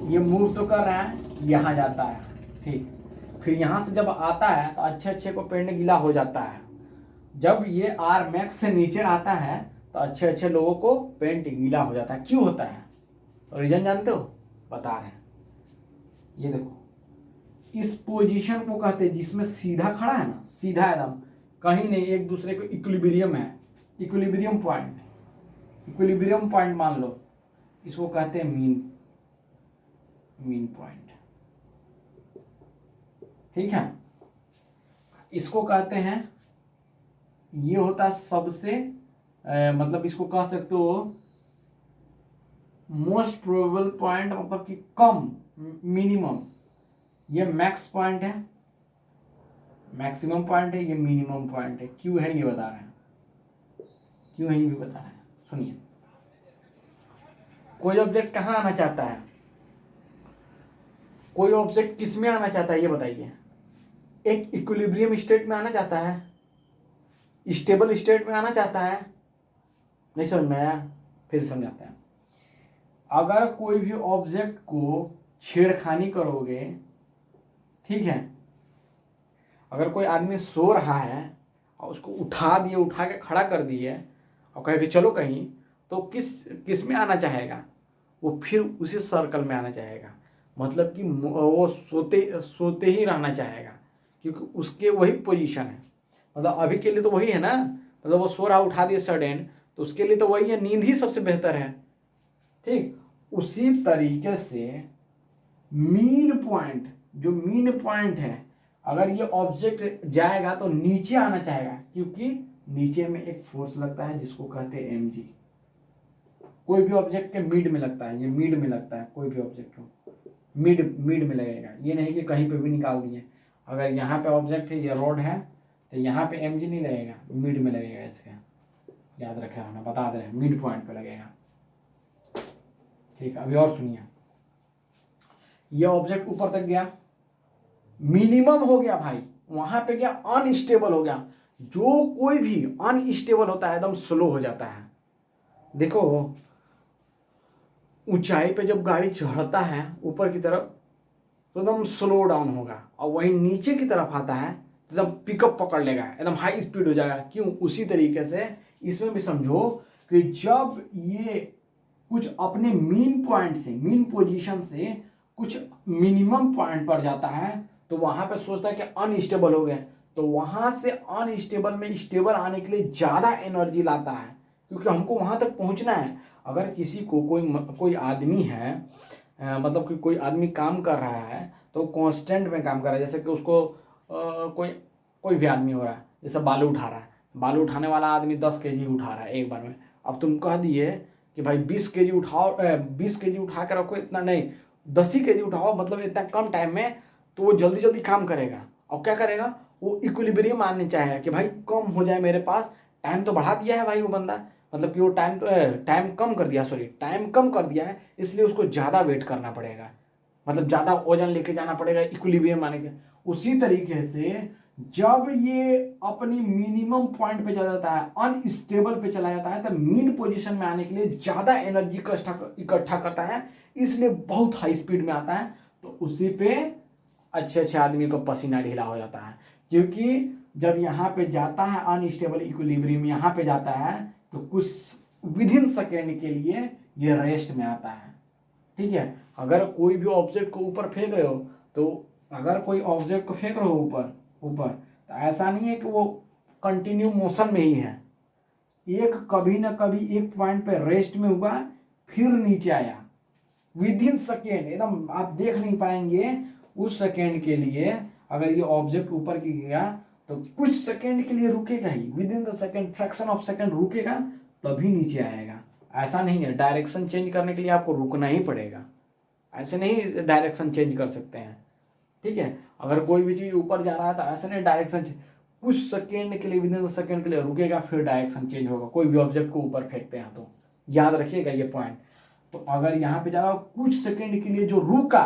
S1: ये मूव तो कर रहा है, यहाँ जाता है, ठीक, फिर यहाँ से जब आता है तो अच्छे अच्छे को पेंट गीला हो जाता है। जब ये आर मैक्स से नीचे आता है तो अच्छे अच्छे लोगों को पेंट गीला हो जाता है। क्यों होता है, तो रीजन जानते हो, बता रहे हैं। ये देखो, इस पोजीशन को कहते हैं जिसमें सीधा खड़ा है ना, सीधा एकदम, कहीं नहीं, एक दूसरे को इक्विलिब्रियम है, इक्विलिब्रियम पॉइंट, इक्विलिब्रियम पॉइंट मान लो, इसको कहते हैं मीन पॉइंट, ठीक है। इसको कहते हैं, ये होता है सबसे मतलब इसको कह सकते हो मोस्ट प्रोबेबल पॉइंट, मतलब कि कम, मिनिमम। ये मैक्स पॉइंट है, मैक्सिमम पॉइंट है, ये मिनिमम पॉइंट है। क्यों है ये बता रहे हैं, क्यों है ये भी बता रहे हैं। सुनिए, कोई ऑब्जेक्ट कहाँ आना चाहता है, कोई ऑब्जेक्ट किस में आना चाहता है ये बताइए। एक इक्विलिब्रियम स्टेट में आना चाहता है, स्टेबल स्टेट में आना चाहता है। नहीं समझ में आया, फिर समझाते हैं। अगर कोई भी ऑब्जेक्ट को छेड़खानी करोगे, ठीक है, अगर कोई आदमी सो रहा है और उसको उठा दिए, उठा के खड़ा कर दिए और कहे कि चलो कहीं, तो किस में आना चाहेगा, वो फिर उसी सर्कल में आना चाहेगा। मतलब कि वो सोते ही रहना चाहेगा, क्योंकि उसके वही पोजीशन है। मतलब अभी के लिए तो वही है ना, मतलब वो सो रहा, उठा दिए सडन, तो उसके लिए तो वही है, नींद ही सबसे बेहतर है, ठीक। उसी तरीके से मीन पॉइंट, जो मीन पॉइंट है, अगर ये ऑब्जेक्ट जाएगा तो नीचे आना चाहेगा, क्योंकि नीचे में एक फोर्स लगता है जिसको कहते हैं mg। कोई भी ऑब्जेक्ट के मिड में लगता है, ये मिड में लगता है, कोई भी ऑब्जेक्ट को मिड में लगेगा। ये नहीं कि कहीं पे भी निकाल दिए। अगर यहाँ पे ऑब्जेक्ट है, ये रोड है, तो यहाँ पे mg नहीं लगेगा, मिड में लगेगा इसके। याद रखे, हमें बता दे रहे हैं मिड पॉइंट पे लगेगा। ठीक, अभी और सुनिए। ये ऑब्जेक्ट ऊपर तक गया, मिनिमम हो गया भाई, वहां पे गया अनस्टेबल हो गया। जो कोई भी अनस्टेबल होता है एकदम स्लो हो जाता है। देखो ऊंचाई पे जब गाड़ी चढ़ता है ऊपर की तरफ तो एकदम स्लो डाउन होगा, और वही नीचे की तरफ आता है तो एकदम पिकअप पकड़ लेगा, एकदम हाई स्पीड हो जाएगा। क्यों? उसी तरीके से इसमें भी समझो कि जब ये कुछ अपने मीन पॉइंट से, मीन पोजीशन से कुछ मिनिमम पॉइंट पर जाता है तो वहां पे सोचता है कि अनस्टेबल हो गए, तो वहां से अनस्टेबल में स्टेबल आने के लिए ज़्यादा एनर्जी लाता है, क्योंकि हमको वहां तक पहुंचना है। अगर किसी को कोई आदमी है, मतलब कि कोई आदमी काम कर रहा है तो कांस्टेंट में काम कर रहा है, जैसे कि उसको कोई भी आदमी हो रहा है, जैसे बालू उठा रहा है, बालू उठाने वाला आदमी 10 kg उठा रहा है एक बार में। अब तुम कह दिए कि भाई 20 kg उठाओ, 20 kg उठा कर रखो, इतना नहीं 10 ही kg उठाओ, मतलब इतना कम टाइम में, तो वो जल्दी जल्दी काम करेगा। और क्या करेगा? वो इक्विलिब्रियम मानने चाहेगा कि भाई कम हो जाए मेरे पास, टाइम तो बढ़ा दिया है भाई वो बंदा, मतलब कि वो टाइम कम कर दिया, टाइम कम कर दिया है, इसलिए उसको ज़्यादा वेट करना पड़ेगा, मतलब ज़्यादा वजन लेके जाना पड़ेगा इक्विलिब्रियम आने के। उसी तरीके से जब ये अपनी मिनिमम पॉइंट पे चला जाता है, अनस्टेबल पे चला जाता है, तो मीन पोजीशन में आने के लिए ज़्यादा एनर्जी इकट्ठा करता है, इसलिए बहुत हाई स्पीड में आता है। तो उसी पे अच्छे आदमी को पसीना ढीला हो जाता है, क्योंकि जब यहाँ पे जाता है अनस्टेबल इक्विलिब्रियम, यहाँ पे जाता है तो कुछ विदिन सेकेंड के लिए ये रेस्ट में आता है। ठीक है, अगर कोई भी ऑब्जेक्ट को ऊपर फेंक रहे हो, तो अगर कोई ऑब्जेक्ट को फेंक रहे हो ऊपर तो ऐसा नहीं है कि वो कंटिन्यू मोशन में ही है, एक कभी ना कभी एक पॉइंट पे रेस्ट में हुआ, फिर नीचे आया विदिन सेकेंड, एकदम आप देख नहीं पाएंगे उस सेकेंड के लिए। अगर ये ऑब्जेक्ट ऊपर की गया तो कुछ सेकेंड के लिए रुकेगा ही, within the second, fraction of second रुकेगा, तभी नीचे आएगा। ऐसा नहीं है, डायरेक्शन चेंज करने के लिए आपको रुकना ही पड़ेगा, ऐसे नहीं डायरेक्शन चेंज कर सकते हैं। ठीक है, अगर कोई भी चीज़ ऊपर जा रहा है तो ऐसे नहीं डायरेक्शन, कुछ सेकेंड के लिए, विदिन द सेकेंड के लिए रुकेगा, फिर डायरेक्शन चेंज होगा। कोई भी ऑब्जेक्ट को ऊपर फेंकते हैं तो याद रखिएगा ये पॉइंट। तो अगर यहाँ पे जाएगा कुछ सेकेंड के लिए जो रुका,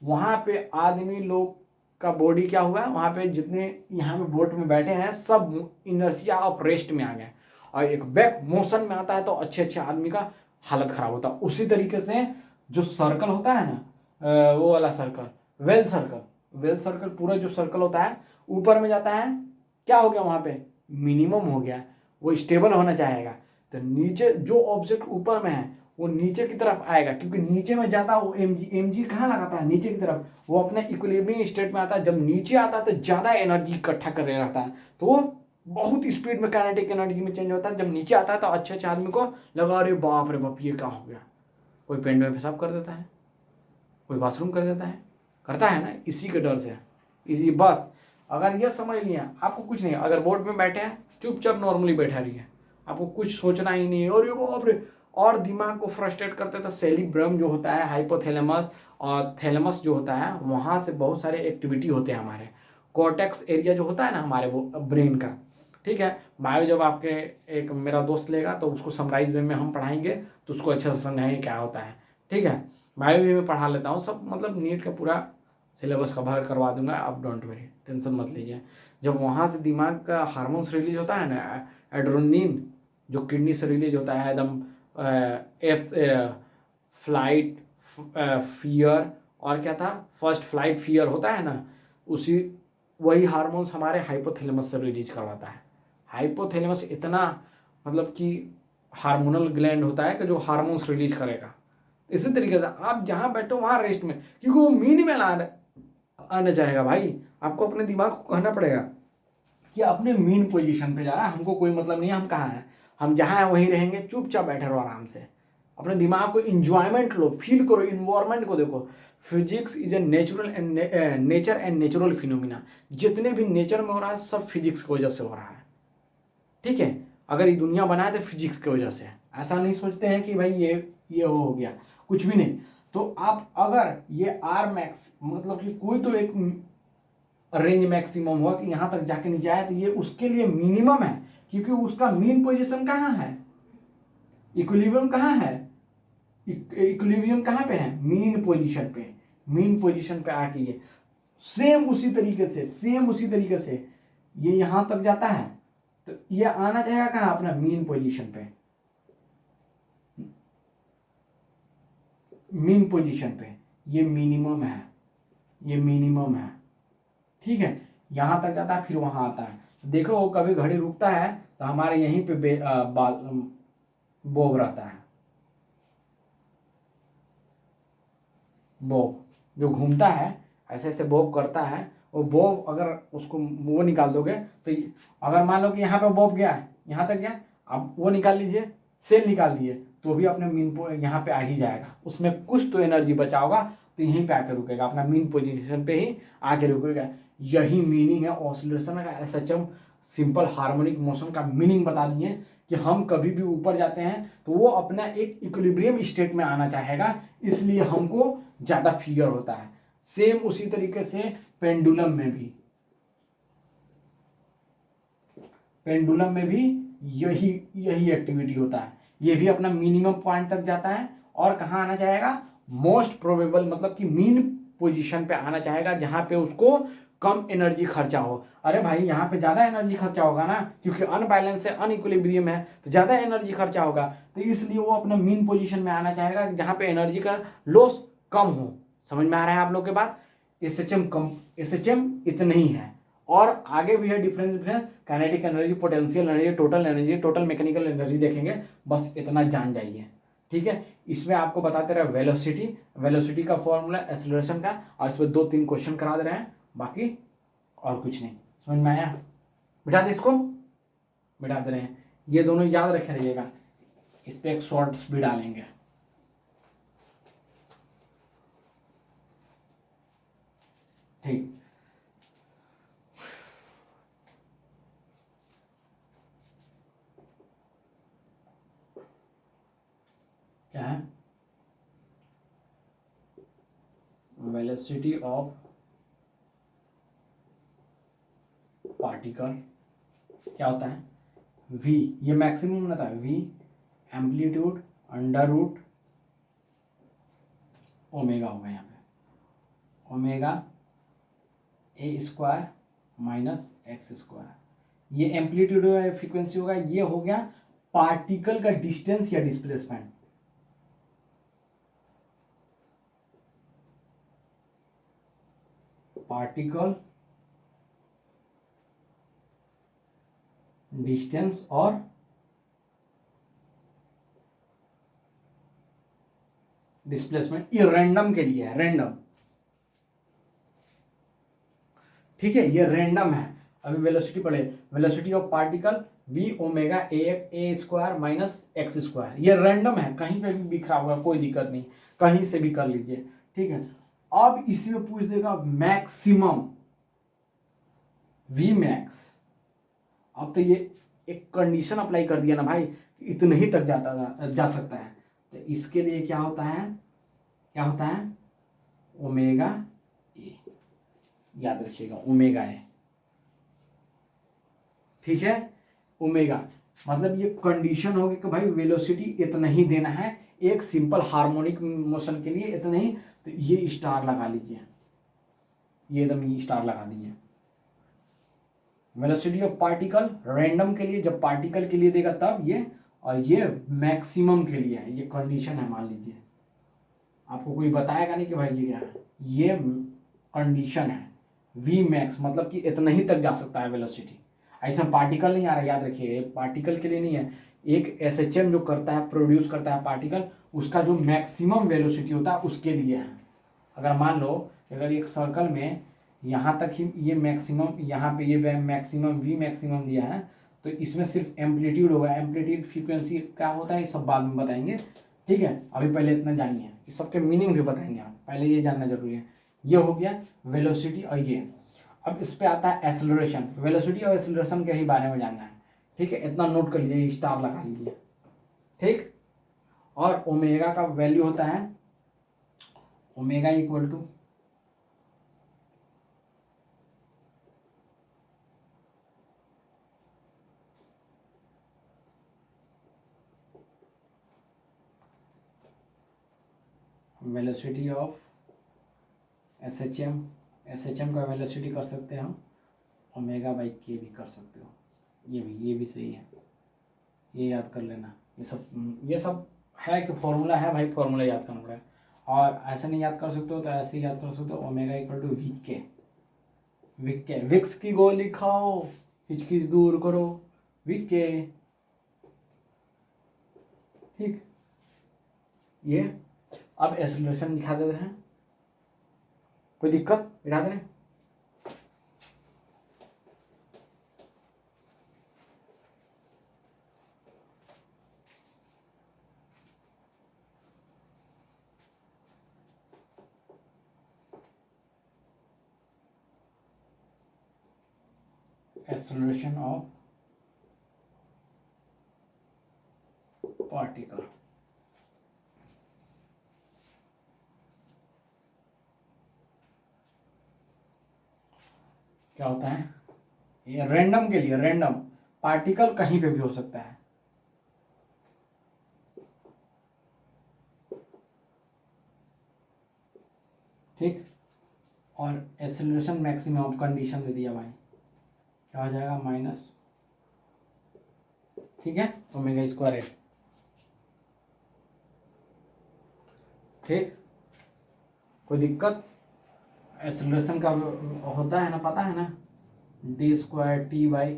S1: वहाँ पे आदमी लोग का बॉडी क्या हुआ, वहाँ पे जितने यहाँ पे बोट में बैठे हैं सब इनर्शिया ऑफ रेस्ट में आ गए, और एक बैक मोशन में आता है तो अच्छे आदमी का हालत खराब होता है। उसी तरीके से जो सर्कल होता है ना, वो वाला सर्कल, वेल सर्कल पूरा जो सर्कल होता है ऊपर में जाता है, क्या हो गया वहाँ पे? मिनिमम हो गया, वो स्टेबल होना चाहेगा। तो नीचे जो ऑब्जेक्ट ऊपर में है वो नीचे की तरफ आएगा, क्योंकि नीचे में जाता है वो mg कहाँ लगाता है? नीचे की तरफ। वो अपने इक्विलिब्रियम स्टेट में आता है, जब नीचे आता है तो ज़्यादा एनर्जी इकट्ठा कर रहता है, तो वो बहुत स्पीड में काइनेटिक एनर्जी में चेंज होता है। जब नीचे आता है तो अच्छे आदमी को लगा अरे बाप रे बाप ये क्या हो गया। कोई पेंट में पेशाब कर देता है, कोई बाथरूम कर देता है, करता है ना, इसी के डर से। इसी बस अगर ये समझ लिया, आपको कुछ नहीं, अगर बोर्ड में बैठे हैं चुपचाप नॉर्मली बैठा रहिए, आपको कुछ सोचना ही नहीं है। और ये बाप रे, और दिमाग को फ्रस्ट्रेट करते थे सेरिब्रम जो होता है, हाइपोथैलेमस और थैलेमस जो होता है, वहाँ से बहुत सारे एक्टिविटी होते हैं हमारे। कॉर्टेक्स एरिया जो होता है ना हमारे वो ब्रेन का, ठीक है, बायो जब आपके एक मेरा दोस्त लेगा तो उसको समराइज वे में हम पढ़ाएंगे तो उसको अच्छे से समझाएंगे क्या होता है। ठीक है, बायो वे में पढ़ा लेता हूँ सब, मतलब नीट का पूरा सिलेबस कवर करवा दूंगा, आप डोंट वरी, टेंशन मत लीजिए। जब वहाँ से दिमाग का हार्मोन्स रिलीज होता है ना, एड्रेनलिन जो किडनी से रिलीज होता है, एकदम फ्लाइट फियर, और क्या था, फर्स्ट फ्लाइट फियर होता है ना, उसी वही हार्मोन्स हमारे हाइपोथैलेमस से रिलीज करवाता है। हाइपोथैलेमस इतना मतलब कि हार्मोनल ग्लैंड होता है कि जो हार्मोन्स रिलीज करेगा। इसी तरीके से आप जहाँ बैठो वहाँ रेस्ट में, क्योंकि वो मीन में आना चाहेगा भाई। आपको अपने दिमाग को कहना पड़ेगा कि अपने मीन पोजीशन पे जा रहा है, हमको कोई मतलब नहीं है हम कहाँ हैं, हम जहाँ हैं वहीं रहेंगे, चुपचाप बैठे रहो आराम से, अपने दिमाग को इंजॉयमेंट लो, फील करो, इन्वायरमेंट को देखो। Physics is a natural and nature and natural phenomena. जितने भी नेचर में हो रहा है सब फिजिक्स की वजह से हो रहा है, ठीक है। अगर ये दुनिया बनाए तो फिजिक्स की वजह से है। ऐसा नहीं सोचते हैं कि भाई ये हो गया, कुछ भी नहीं। तो आप अगर ये आर मैक्स मतलब कि कोई तो एक रेंज मैक्सिमम हुआ कि यहाँ तक जाके नहीं जाए, तो ये उसके लिए मिनिमम है, क्योंकि उसका मीन पोजीशन कहाँ है, इक्विलिब्रियम कहाँ है, इक्विलिब्रियम कहाँ पे है, मीन पोजीशन पे। मीन पोजीशन पे आके ये सेम उसी तरीके से ये यहाँ तक जाता है, तो ये आना चाहेगा कहाँ, अपना मीन पोजीशन पे। मीन पोजीशन पे ये मिनिमम है, ठीक है। यहाँ तक जाता है फिर वहाँ आता है। देखो वो कभी घड़ी रुकता है तो हमारे यहीं पे बोब रहता है, बोब जो घूमता है ऐसे ऐसे बोब करता है। वो बोब अगर उसको वो निकाल दोगे तो अगर मान लो कि यहाँ पे बोब गया, यहाँ तक गया, अब वो निकाल लीजिए, सेल निकाल दिए, तो भी अपने मीन यहाँ पे आ ही जाएगा। उसमें कुछ तो एनर्जी बचा होगा तो यहीं पे आके रुकेगा, अपना मीन पोजीशन पे ही आके रुकेगा। यही मीनिंग है ऑसिलेशन का। एसएचएम सिंपल हार्मोनिक मोशन का मीनिंग बता दिए कि हम कभी भी ऊपर जाते हैं तो वो अपना एक इक्विलिब्रियम स्टेट में आना चाहेगा, इसलिए हमको ज़्यादा फिगर होता है। सेम उसी तरीके से पेंडुलम में भी यही एक्टिविटी होता है। ये भी अपना मिनिमम पॉइंट तक जाता है और कहाँ आना चाहेगा, मोस्ट प्रोबेबल मतलब कि मीन पोजीशन पे आना चाहेगा, जहाँ पे उसको कम एनर्जी खर्चा हो। अरे भाई यहाँ पे ज़्यादा एनर्जी खर्चा होगा ना, क्योंकि अनबैलेंस है, अनइक्विलिब्रियम है, तो ज़्यादा एनर्जी खर्चा होगा, तो इसलिए वो अपना मीन पोजीशन में आना चाहेगा जहाँ पे एनर्जी का लॉस कम हो। समझ में आ रहा है आप लोग के बात। एसएचएम इतना ही है, और आगे भी है difference kinetic energy, potential energy, total mechanical energy देखेंगे। बस इतना जान जाइए, ठीक है। इसमें आपको बताते रहे वेलोसिटी का फॉर्मूला, एक्सेलरेशन का, और इसमें 2-3 क्वेश्चन करा दे रहे हैं, बाकी और कुछ नहीं। समझ में आया? बिठा दे इसको, बिठा दे रहे हैं। ये दोनों याद रखे रहिएगा, इस पर एक शॉर्ट्स भी डालेंगे। ठीक, क्या है, वेलोसिटी ऑफ पार्टिकल क्या होता है, v, ये मैक्सिमम रहता है, v amplitude under root omega होगा, यहाँ पे omega A square minus X square. ये एम्पलीट्यूड फ्रीक्वेंसी होगा, ये हो गया पार्टिकल का डिस्टेंस या डिस्प्लेसमेंट। पार्टिकल डिस्टेंस और डिस्प्लेसमेंट, ये रैंडम के लिए है, रैंडम, ठीक है, ये रैंडम है। अभी वेलोसिटी पढ़े, velocity of particle v omega A square minus X square, ये रैंडम है, कहीं पे भी बिखरा हुआ, कोई दिक्कत नहीं, कहीं से भी कर लीजिए, ठीक है। अब इसमें पूछ देगा मैक्सिमम v मैक्स। अब तो ये एक कंडीशन अप्लाई कर दिया ना भाई, इतने ही तक जा सकता है, तो इसके लिए क्या होता है, ओमेगा ए, याद रखिएगा ओमेगा ए, ठीक है। ओमेगा मतलब ये कंडीशन होगी कि भाई वेलोसिटी इतना ही देना है, एक सिंपल हार्मोनिक मोशन के लिए इतना ही, तो ये स्टार लगा लीजिए, ये एकदम स्टार लगा दीजिए। वेलोसिटी ऑफ पार्टिकल रैंडम के लिए, जब पार्टिकल के लिए देगा तब ये, और ये मैक्सिमम के लिए है, ये कंडीशन है। मान लीजिए आपको कोई बताएगा नहीं कि भाई ये क्या है, ये कंडीशन है। वी मैक्स मतलब कि इतना ही तक जा सकता है वेलोसिटी, ऐसा पार्टिकल नहीं आ रहा, याद रखिए पार्टिकल के लिए नहीं है। एक एसएचएम जो करता है, प्रोड्यूस करता है पार्टिकल, उसका जो मैक्सिमम वेलोसिटी होता है उसके लिए है। अगर मान लो अगर एक सर्कल में यहाँ तक ही ये मैक्सिमम, यहाँ पे ये मैक्सिमम वी मैक्सिमम दिया है, तो इसमें सिर्फ एम्पलीट्यूड होगा। एम्पलीट्यूड फ्रीक्वेंसी क्या होता है ये सब बाद में बताएंगे, ठीक है, अभी पहले इतना जानिए, इस सबके मीनिंग भी बताएंगे हम, पहले ये जानना जरूरी है। ये हो गया वेलोसिटी और ये। अब इस पे आता है एक्सेलरेशन। वेलोसिटी और एक्सेलरेशन के ही बारे में जानना है, ठीक है, इतना नोट कर लीजिए, स्टार लगा लीजिए, ठीक। और ओमेगा का वैल्यू होता है omega equal to velocity of SHM का वेलोसिटी कर सकते हैं हम ओमेगा बाई के भी कर सकते हो, ये भी सही है, ये याद कर लेना। ये सब है कि फॉर्मूला है भाई, फॉर्मूला याद करना पड़ेगा। और ऐसे नहीं याद कर सकते हो तो ऐसे ही याद कर सकते हो, ओमेगा इक्वल टू विक्स की गोली खाओ, हिचकिच दूर करो, विके, ठीक। ये अब एक्सेलरेशन दिखा देते हैं, कोई दिक्कत, मिटा दें। एक्सेलरेशन ऑफ पार्टिकल, क्या होता है, ये रैंडम के लिए, रैंडम पार्टिकल कहीं पे भी हो सकता है, ठीक। और एक्सेलरेशन मैक्सिमम कंडीशन दे दिया भाई, क्या हो जाएगा माइनस, ठीक है, ओमेगा स्क्वायर, ठीक। कोई दिक्कत, एक्सेलरेशन का होता है ना, पता है ना, D square T by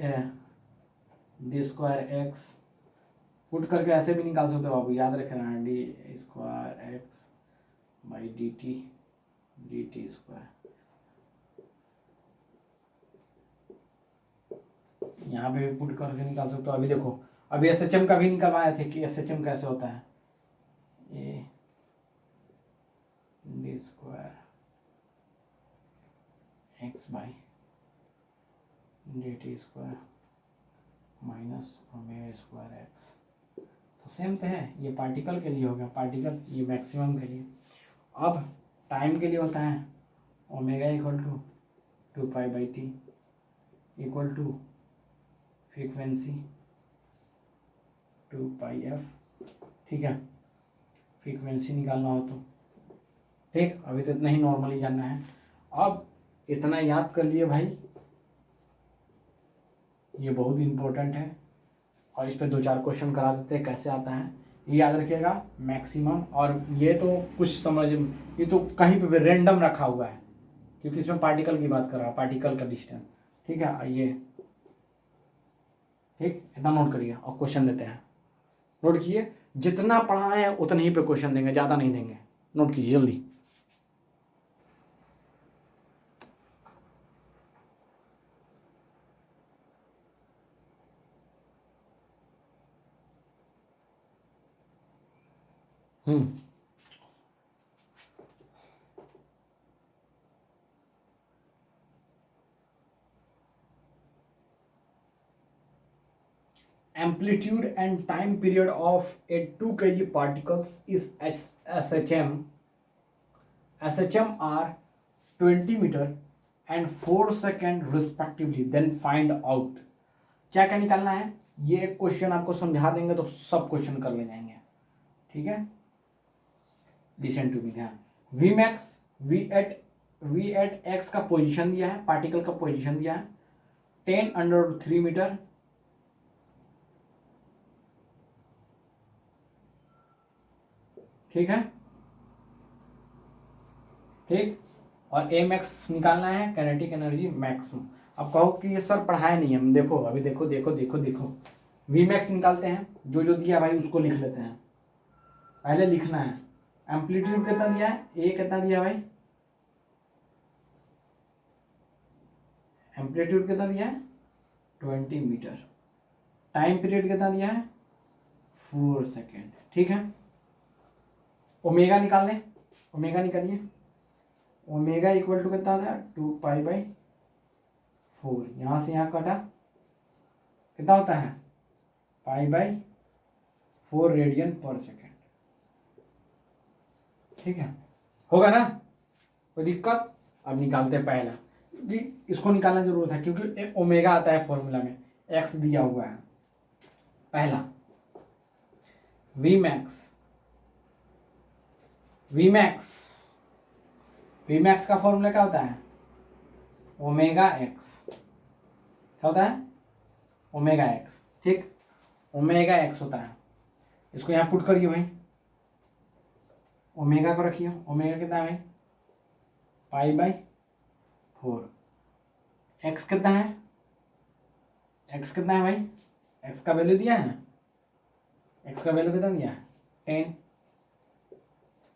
S1: D square x, put करके ऐसे भी निकाल सकते हो आप, याद रखना, D square x by D T square, यहाँ पे भी पुट करके निकाल सकते हो। अभी देखो, अभी एसएचएम का भी निकलवाए थे कि एसएचएम कैसे होता है, ये D square x by D T square minus omega square x, तो सेम तो है, ये पार्टिकल के लिए हो गया, पार्टिकल ये मैक्सिमम के लिए। अब टाइम के लिए होता है omega equal to 2π/t equal to frequency 2πf, ठीक है, फ्रीक्वेंसी निकालना हो तो, ठीक। अभी तो इतना ही नॉर्मली जानना है। अब इतना याद कर लिए भाई, ये बहुत इम्पोर्टेंट है, और इस पर 2-4 क्वेश्चन करा देते हैं, कैसे आता है ये याद रखिएगा, मैक्सिमम। और ये तो कुछ समझ, ये तो कहीं पे भी रेंडम रखा हुआ है, क्योंकि इसमें पार्टिकल की बात कर रहा है, पार्टिकल का डिस्टेंस, ठीक है, ये ठीक, इतना नोट करिए। और क्वेश्चन देते हैं, नोट कीजिए, जितना पढ़ाए हैं उतना ही पे क्वेश्चन देंगे, ज़्यादा नहीं देंगे, नोट कीजिए जल्दी। Amplitude and time period of a 2 kg particles is SHM. SHM are 20 meter and 4 second respectively. Then find out. क्या क्या निकालना है, ये एक क्वेश्चन आपको समझा देंगे तो सब क्वेश्चन कर ले जाएंगे, ठीक है। लिसन टू मी, ध्यान। V max, V at X का पोजीशन दिया है, पार्टिकल का पोजीशन दिया है 10√3 मीटर, ठीक है, ठीक। और एम एक्स निकालना है, काइनेटिक एनर्जी मैक्सिमम। अब कहो कि ये सर पढ़ाए नहीं हम, देखो अभी देखो देखो देखो देखो, वी मैक्स निकालते हैं, जो जो दिया भाई उसको लिख लेते हैं, पहले लिखना है। एम्पलीट्यूड कितना दिया है, ए कितना दिया भाई, एम्पलीट्यूड कितना दिया है 20 मीटर, टाइम पीरियड कितना दिया है 4 सेकेंड, ठीक है। ओमेगा निकाल लें, ओमेगा निकालिए। ओमेगा इक्वल टू कितना होता है 2π/4, यहाँ से यहाँ कटा कितना होता है π/4 रेडियन पर सेकेंड। ठीक है, होगा ना, कोई दिक्कत? अब निकालते हैं पहला, क्योंकि इसको निकालना जरूरत है क्योंकि ओमेगा आता है फॉर्मूला में, एक्स दिया हुआ है। पहला वी मैक्स का फॉर्मूला क्या होता है ओमेगा एक्स, क्या होता है ओमेगा एक्स। ठीक, ओमेगा एक्स होता है, इसको यहाँ पुट करिए भाई, ओमेगा को रखिए, ओमेगा कितना है भाई π/4। एक्स कितना है, एक्स कितना है भाई, एक्स का वैल्यू दिया है ना, एक्स का वैल्यू कितना दिया है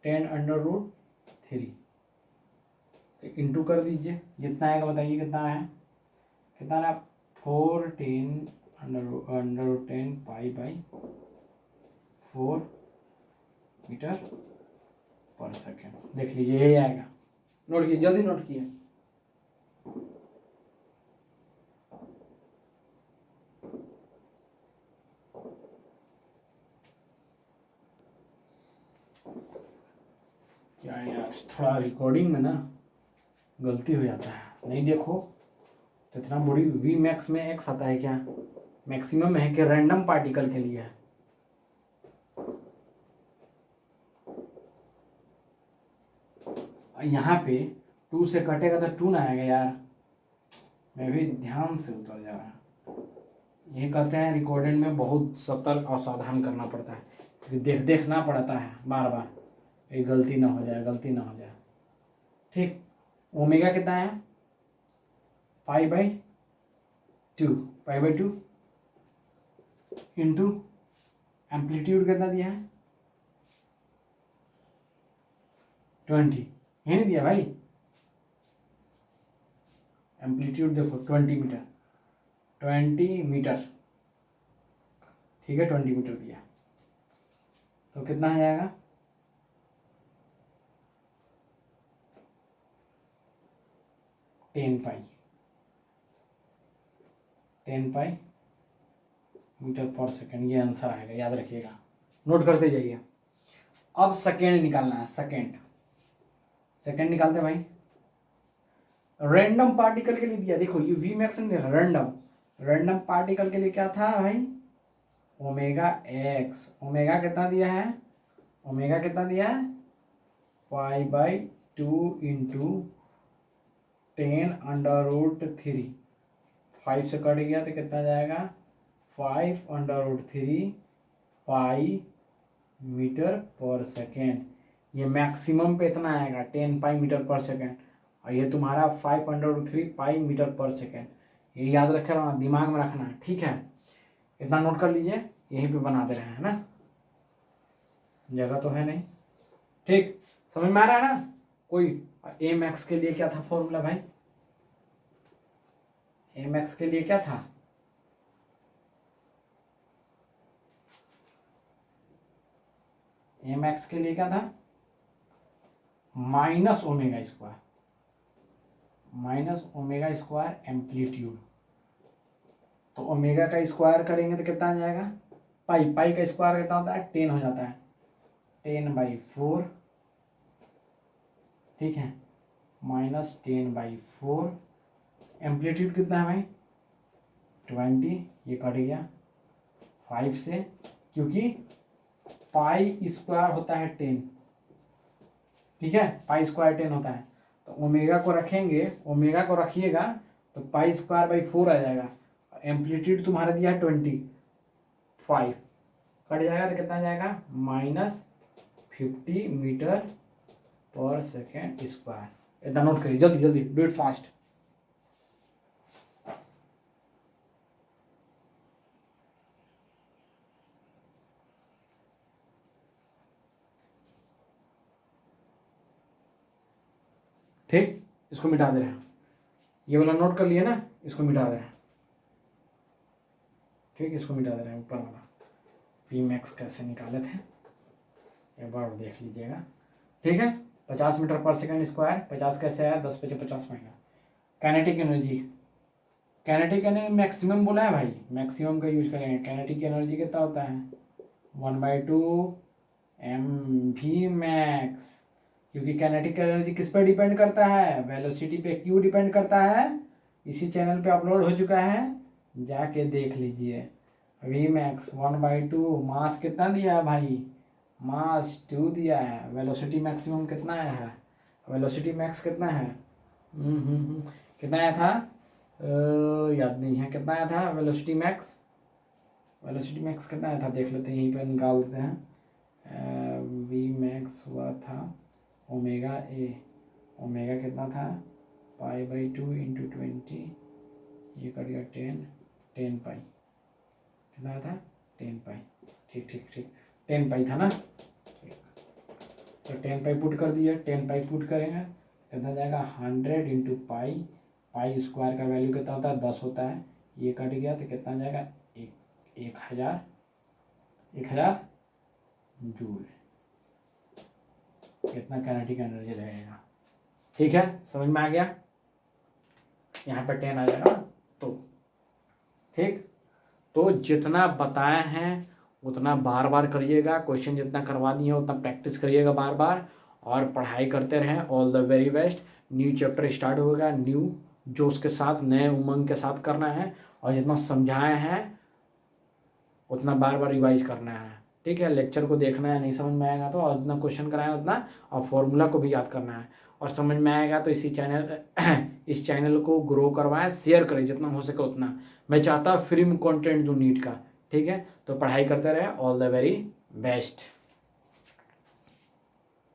S1: 10√3। इंटू कर दीजिए, जितना आएगा बताइए कितना है, कितना है 4×10⁻⁴ मीटर पर सेकेंड। देख लीजिए यही आएगा, नोट कीजिए, जल्दी नोट कीजिए। क्या यार, थोड़ा रिकॉर्डिंग में ना गलती हो जाता है, नहीं देखो तो इतना बड़ी वी मैक्स में एक्स आता है क्या, मैक्सिमम है कि रैंडम पार्टिकल के लिए है। यहाँ पे 2 से कटेगा तो 2 ना आएगा यार, मैं भी ध्यान से उतर जा रहा है। ये कहते हैं रिकॉर्डिंग में बहुत सतर्क और सावधान करना पड़ता है, क्योंकि देखना पड़ता है बार बार, ये गलती ना हो जाए। ठीक, ओमेगा कितना है π/2 इंटू एम्पलीट्यूड कितना दिया है 20, यही दिया भाई, एम्पलीट्यूड देखो 20 मीटर। ठीक है, 20 मीटर दिया, तो कितना आ जाएगा 10π मीटर पर सेकेंड, ये आंसर आएगा, याद रखिएगा, नोट करते जाइए। अब सेकेंड निकालना है, सेकेंड निकालते हैं भाई। रैंडम पार्टिकल के लिए दिया, देखो ये वी मैक्स रैंडम पार्टिकल के लिए क्या था भाई ओमेगा एक्स। ओमेगा कितना दिया है π/2 इंटू 10√3, 5 से कट गया तो कितना जाएगा 5√3 पाई मीटर पर सेकेंड। ये मैक्सिमम पे इतना आएगा 10 पाई मीटर पर सेकेंड, और ये तुम्हारा 5√3 पाई मीटर पर सेकेंड। ये याद रखे रहना, दिमाग में रखना है, ठीक है। इतना नोट कर लीजिए, यहीं पे बना दे रहे हैं ना, जगह तो है नहीं। ठीक, समझ में आ रहा है ना। कोई ए मैक्स के लिए क्या था फॉर्मूला भाई, ए मैक्स के लिए क्या था ए मैक्स के लिए क्या था माइनस ओमेगा स्क्वायर एम्पलीट्यूड। तो ओमेगा का स्क्वायर करेंगे तो कितना आ जाएगा पाई का स्क्वायर कितना होता है 10 हो जाता है, 10/4, ठीक है, माइनस 10/4। एम्पलीट्यूड कितना है भाई 20, ये कट गया 5 से, क्योंकि पाई स्क्वायर होता है 10, ठीक है, पाई स्क्वायर 10 होता है। तो ओमेगा को रखिएगा तो π²/4 आ जाएगा। एम्पलीट्यूड तुम्हारा दिया है 25, कट जाएगा तो कितना जाएगा -50 मीटर पर सेकेंड स्क्वायर। इतना नोट करिए, जल्दी जल्दी, डू इट फास्ट। ठीक, इसको मिटा दे रहे हैं, ये वाला नोट कर लिए ना, इसको मिटा दे रहे हैं। ठीक, इसको मिटा दे रहे हैं ऊपर वाला। पी मैक्स कैसे निकाले थे एक बार और देख लीजिएगा, ठीक है। 50 मीटर पर सेकंड स्क्वायर, 50 कैसे आया, 10 × 50 महिला। Kinetic energy, kinetic energy maximum बोला है भाई, मैक्सिमम का यूज करेंगे। काइनेटिक एनर्जी कितना होता है 1/2 mv max, क्योंकि काइनेटिक एनर्जी किस पर डिपेंड करता है, वेलोसिटी पे। क्यों डिपेंड करता है, इसी चैनल पे अपलोड हो चुका है, जाके देख लीजिए। वी मैक्स 1/2, मास कितना दिया है भाई, मास 2 दिया है। वेलोसिटी मैक्सिमम कितना आया है, वेलोसिटी मैक्स कितना है, कितना आया था, याद नहीं है कितना आया था वेलोसिटी मैक्स। वेलोसिटी मैक्स कितना आया था देख लेते हैं, यहीं पर निकालते हैं। वी मैक्स हुआ था ओमेगा ए, ओमेगा कितना था π/2 × 20, ये कर दिया 10 पाई, कितना था 10 पाई, ठीक ठीक ठीक 10 पाई था ना। तो 10 पाई पुट कर दिया, 10 पाई पुट करेंगे कितना जाएगा 100 × पाई, पाई स्क्वायर का वैल्यू कितना होता है 10 होता है, ये कट गया तो कितना जाएगा 1000 जूल, कितना काइनेटिक एनर्जी रहेगा। ठीक है, समझ में आ गया, यहाँ पर 10 आ जाएगा तो ठीक। तो जितना बताए हैं उतना बार बार करिएगा, क्वेश्चन जितना करवा दिए उतना प्रैक्टिस करिएगा बार बार, और पढ़ाई करते रहें। All the very best. New chapter start होगा, न्यू जोश के साथ, नए उमंग के साथ करना है, और जितना समझाए हैं उतना बार बार रिवाइज करना है, ठीक है। लेक्चर को देखना है, नहीं समझ में आएगा तो, और जितना क्वेश्चन कराएं उतना, और फॉर्मूला को भी याद करना है, और समझ में आएगा तो इस चैनल को ग्रो करवाएं, शेयर करें जितना हो सके उतना। मैं चाहता हूँ फ्री में कंटेंट दूँ नीट का, ठीक है। तो पढ़ाई करते रहे, ऑल द वेरी बेस्ट।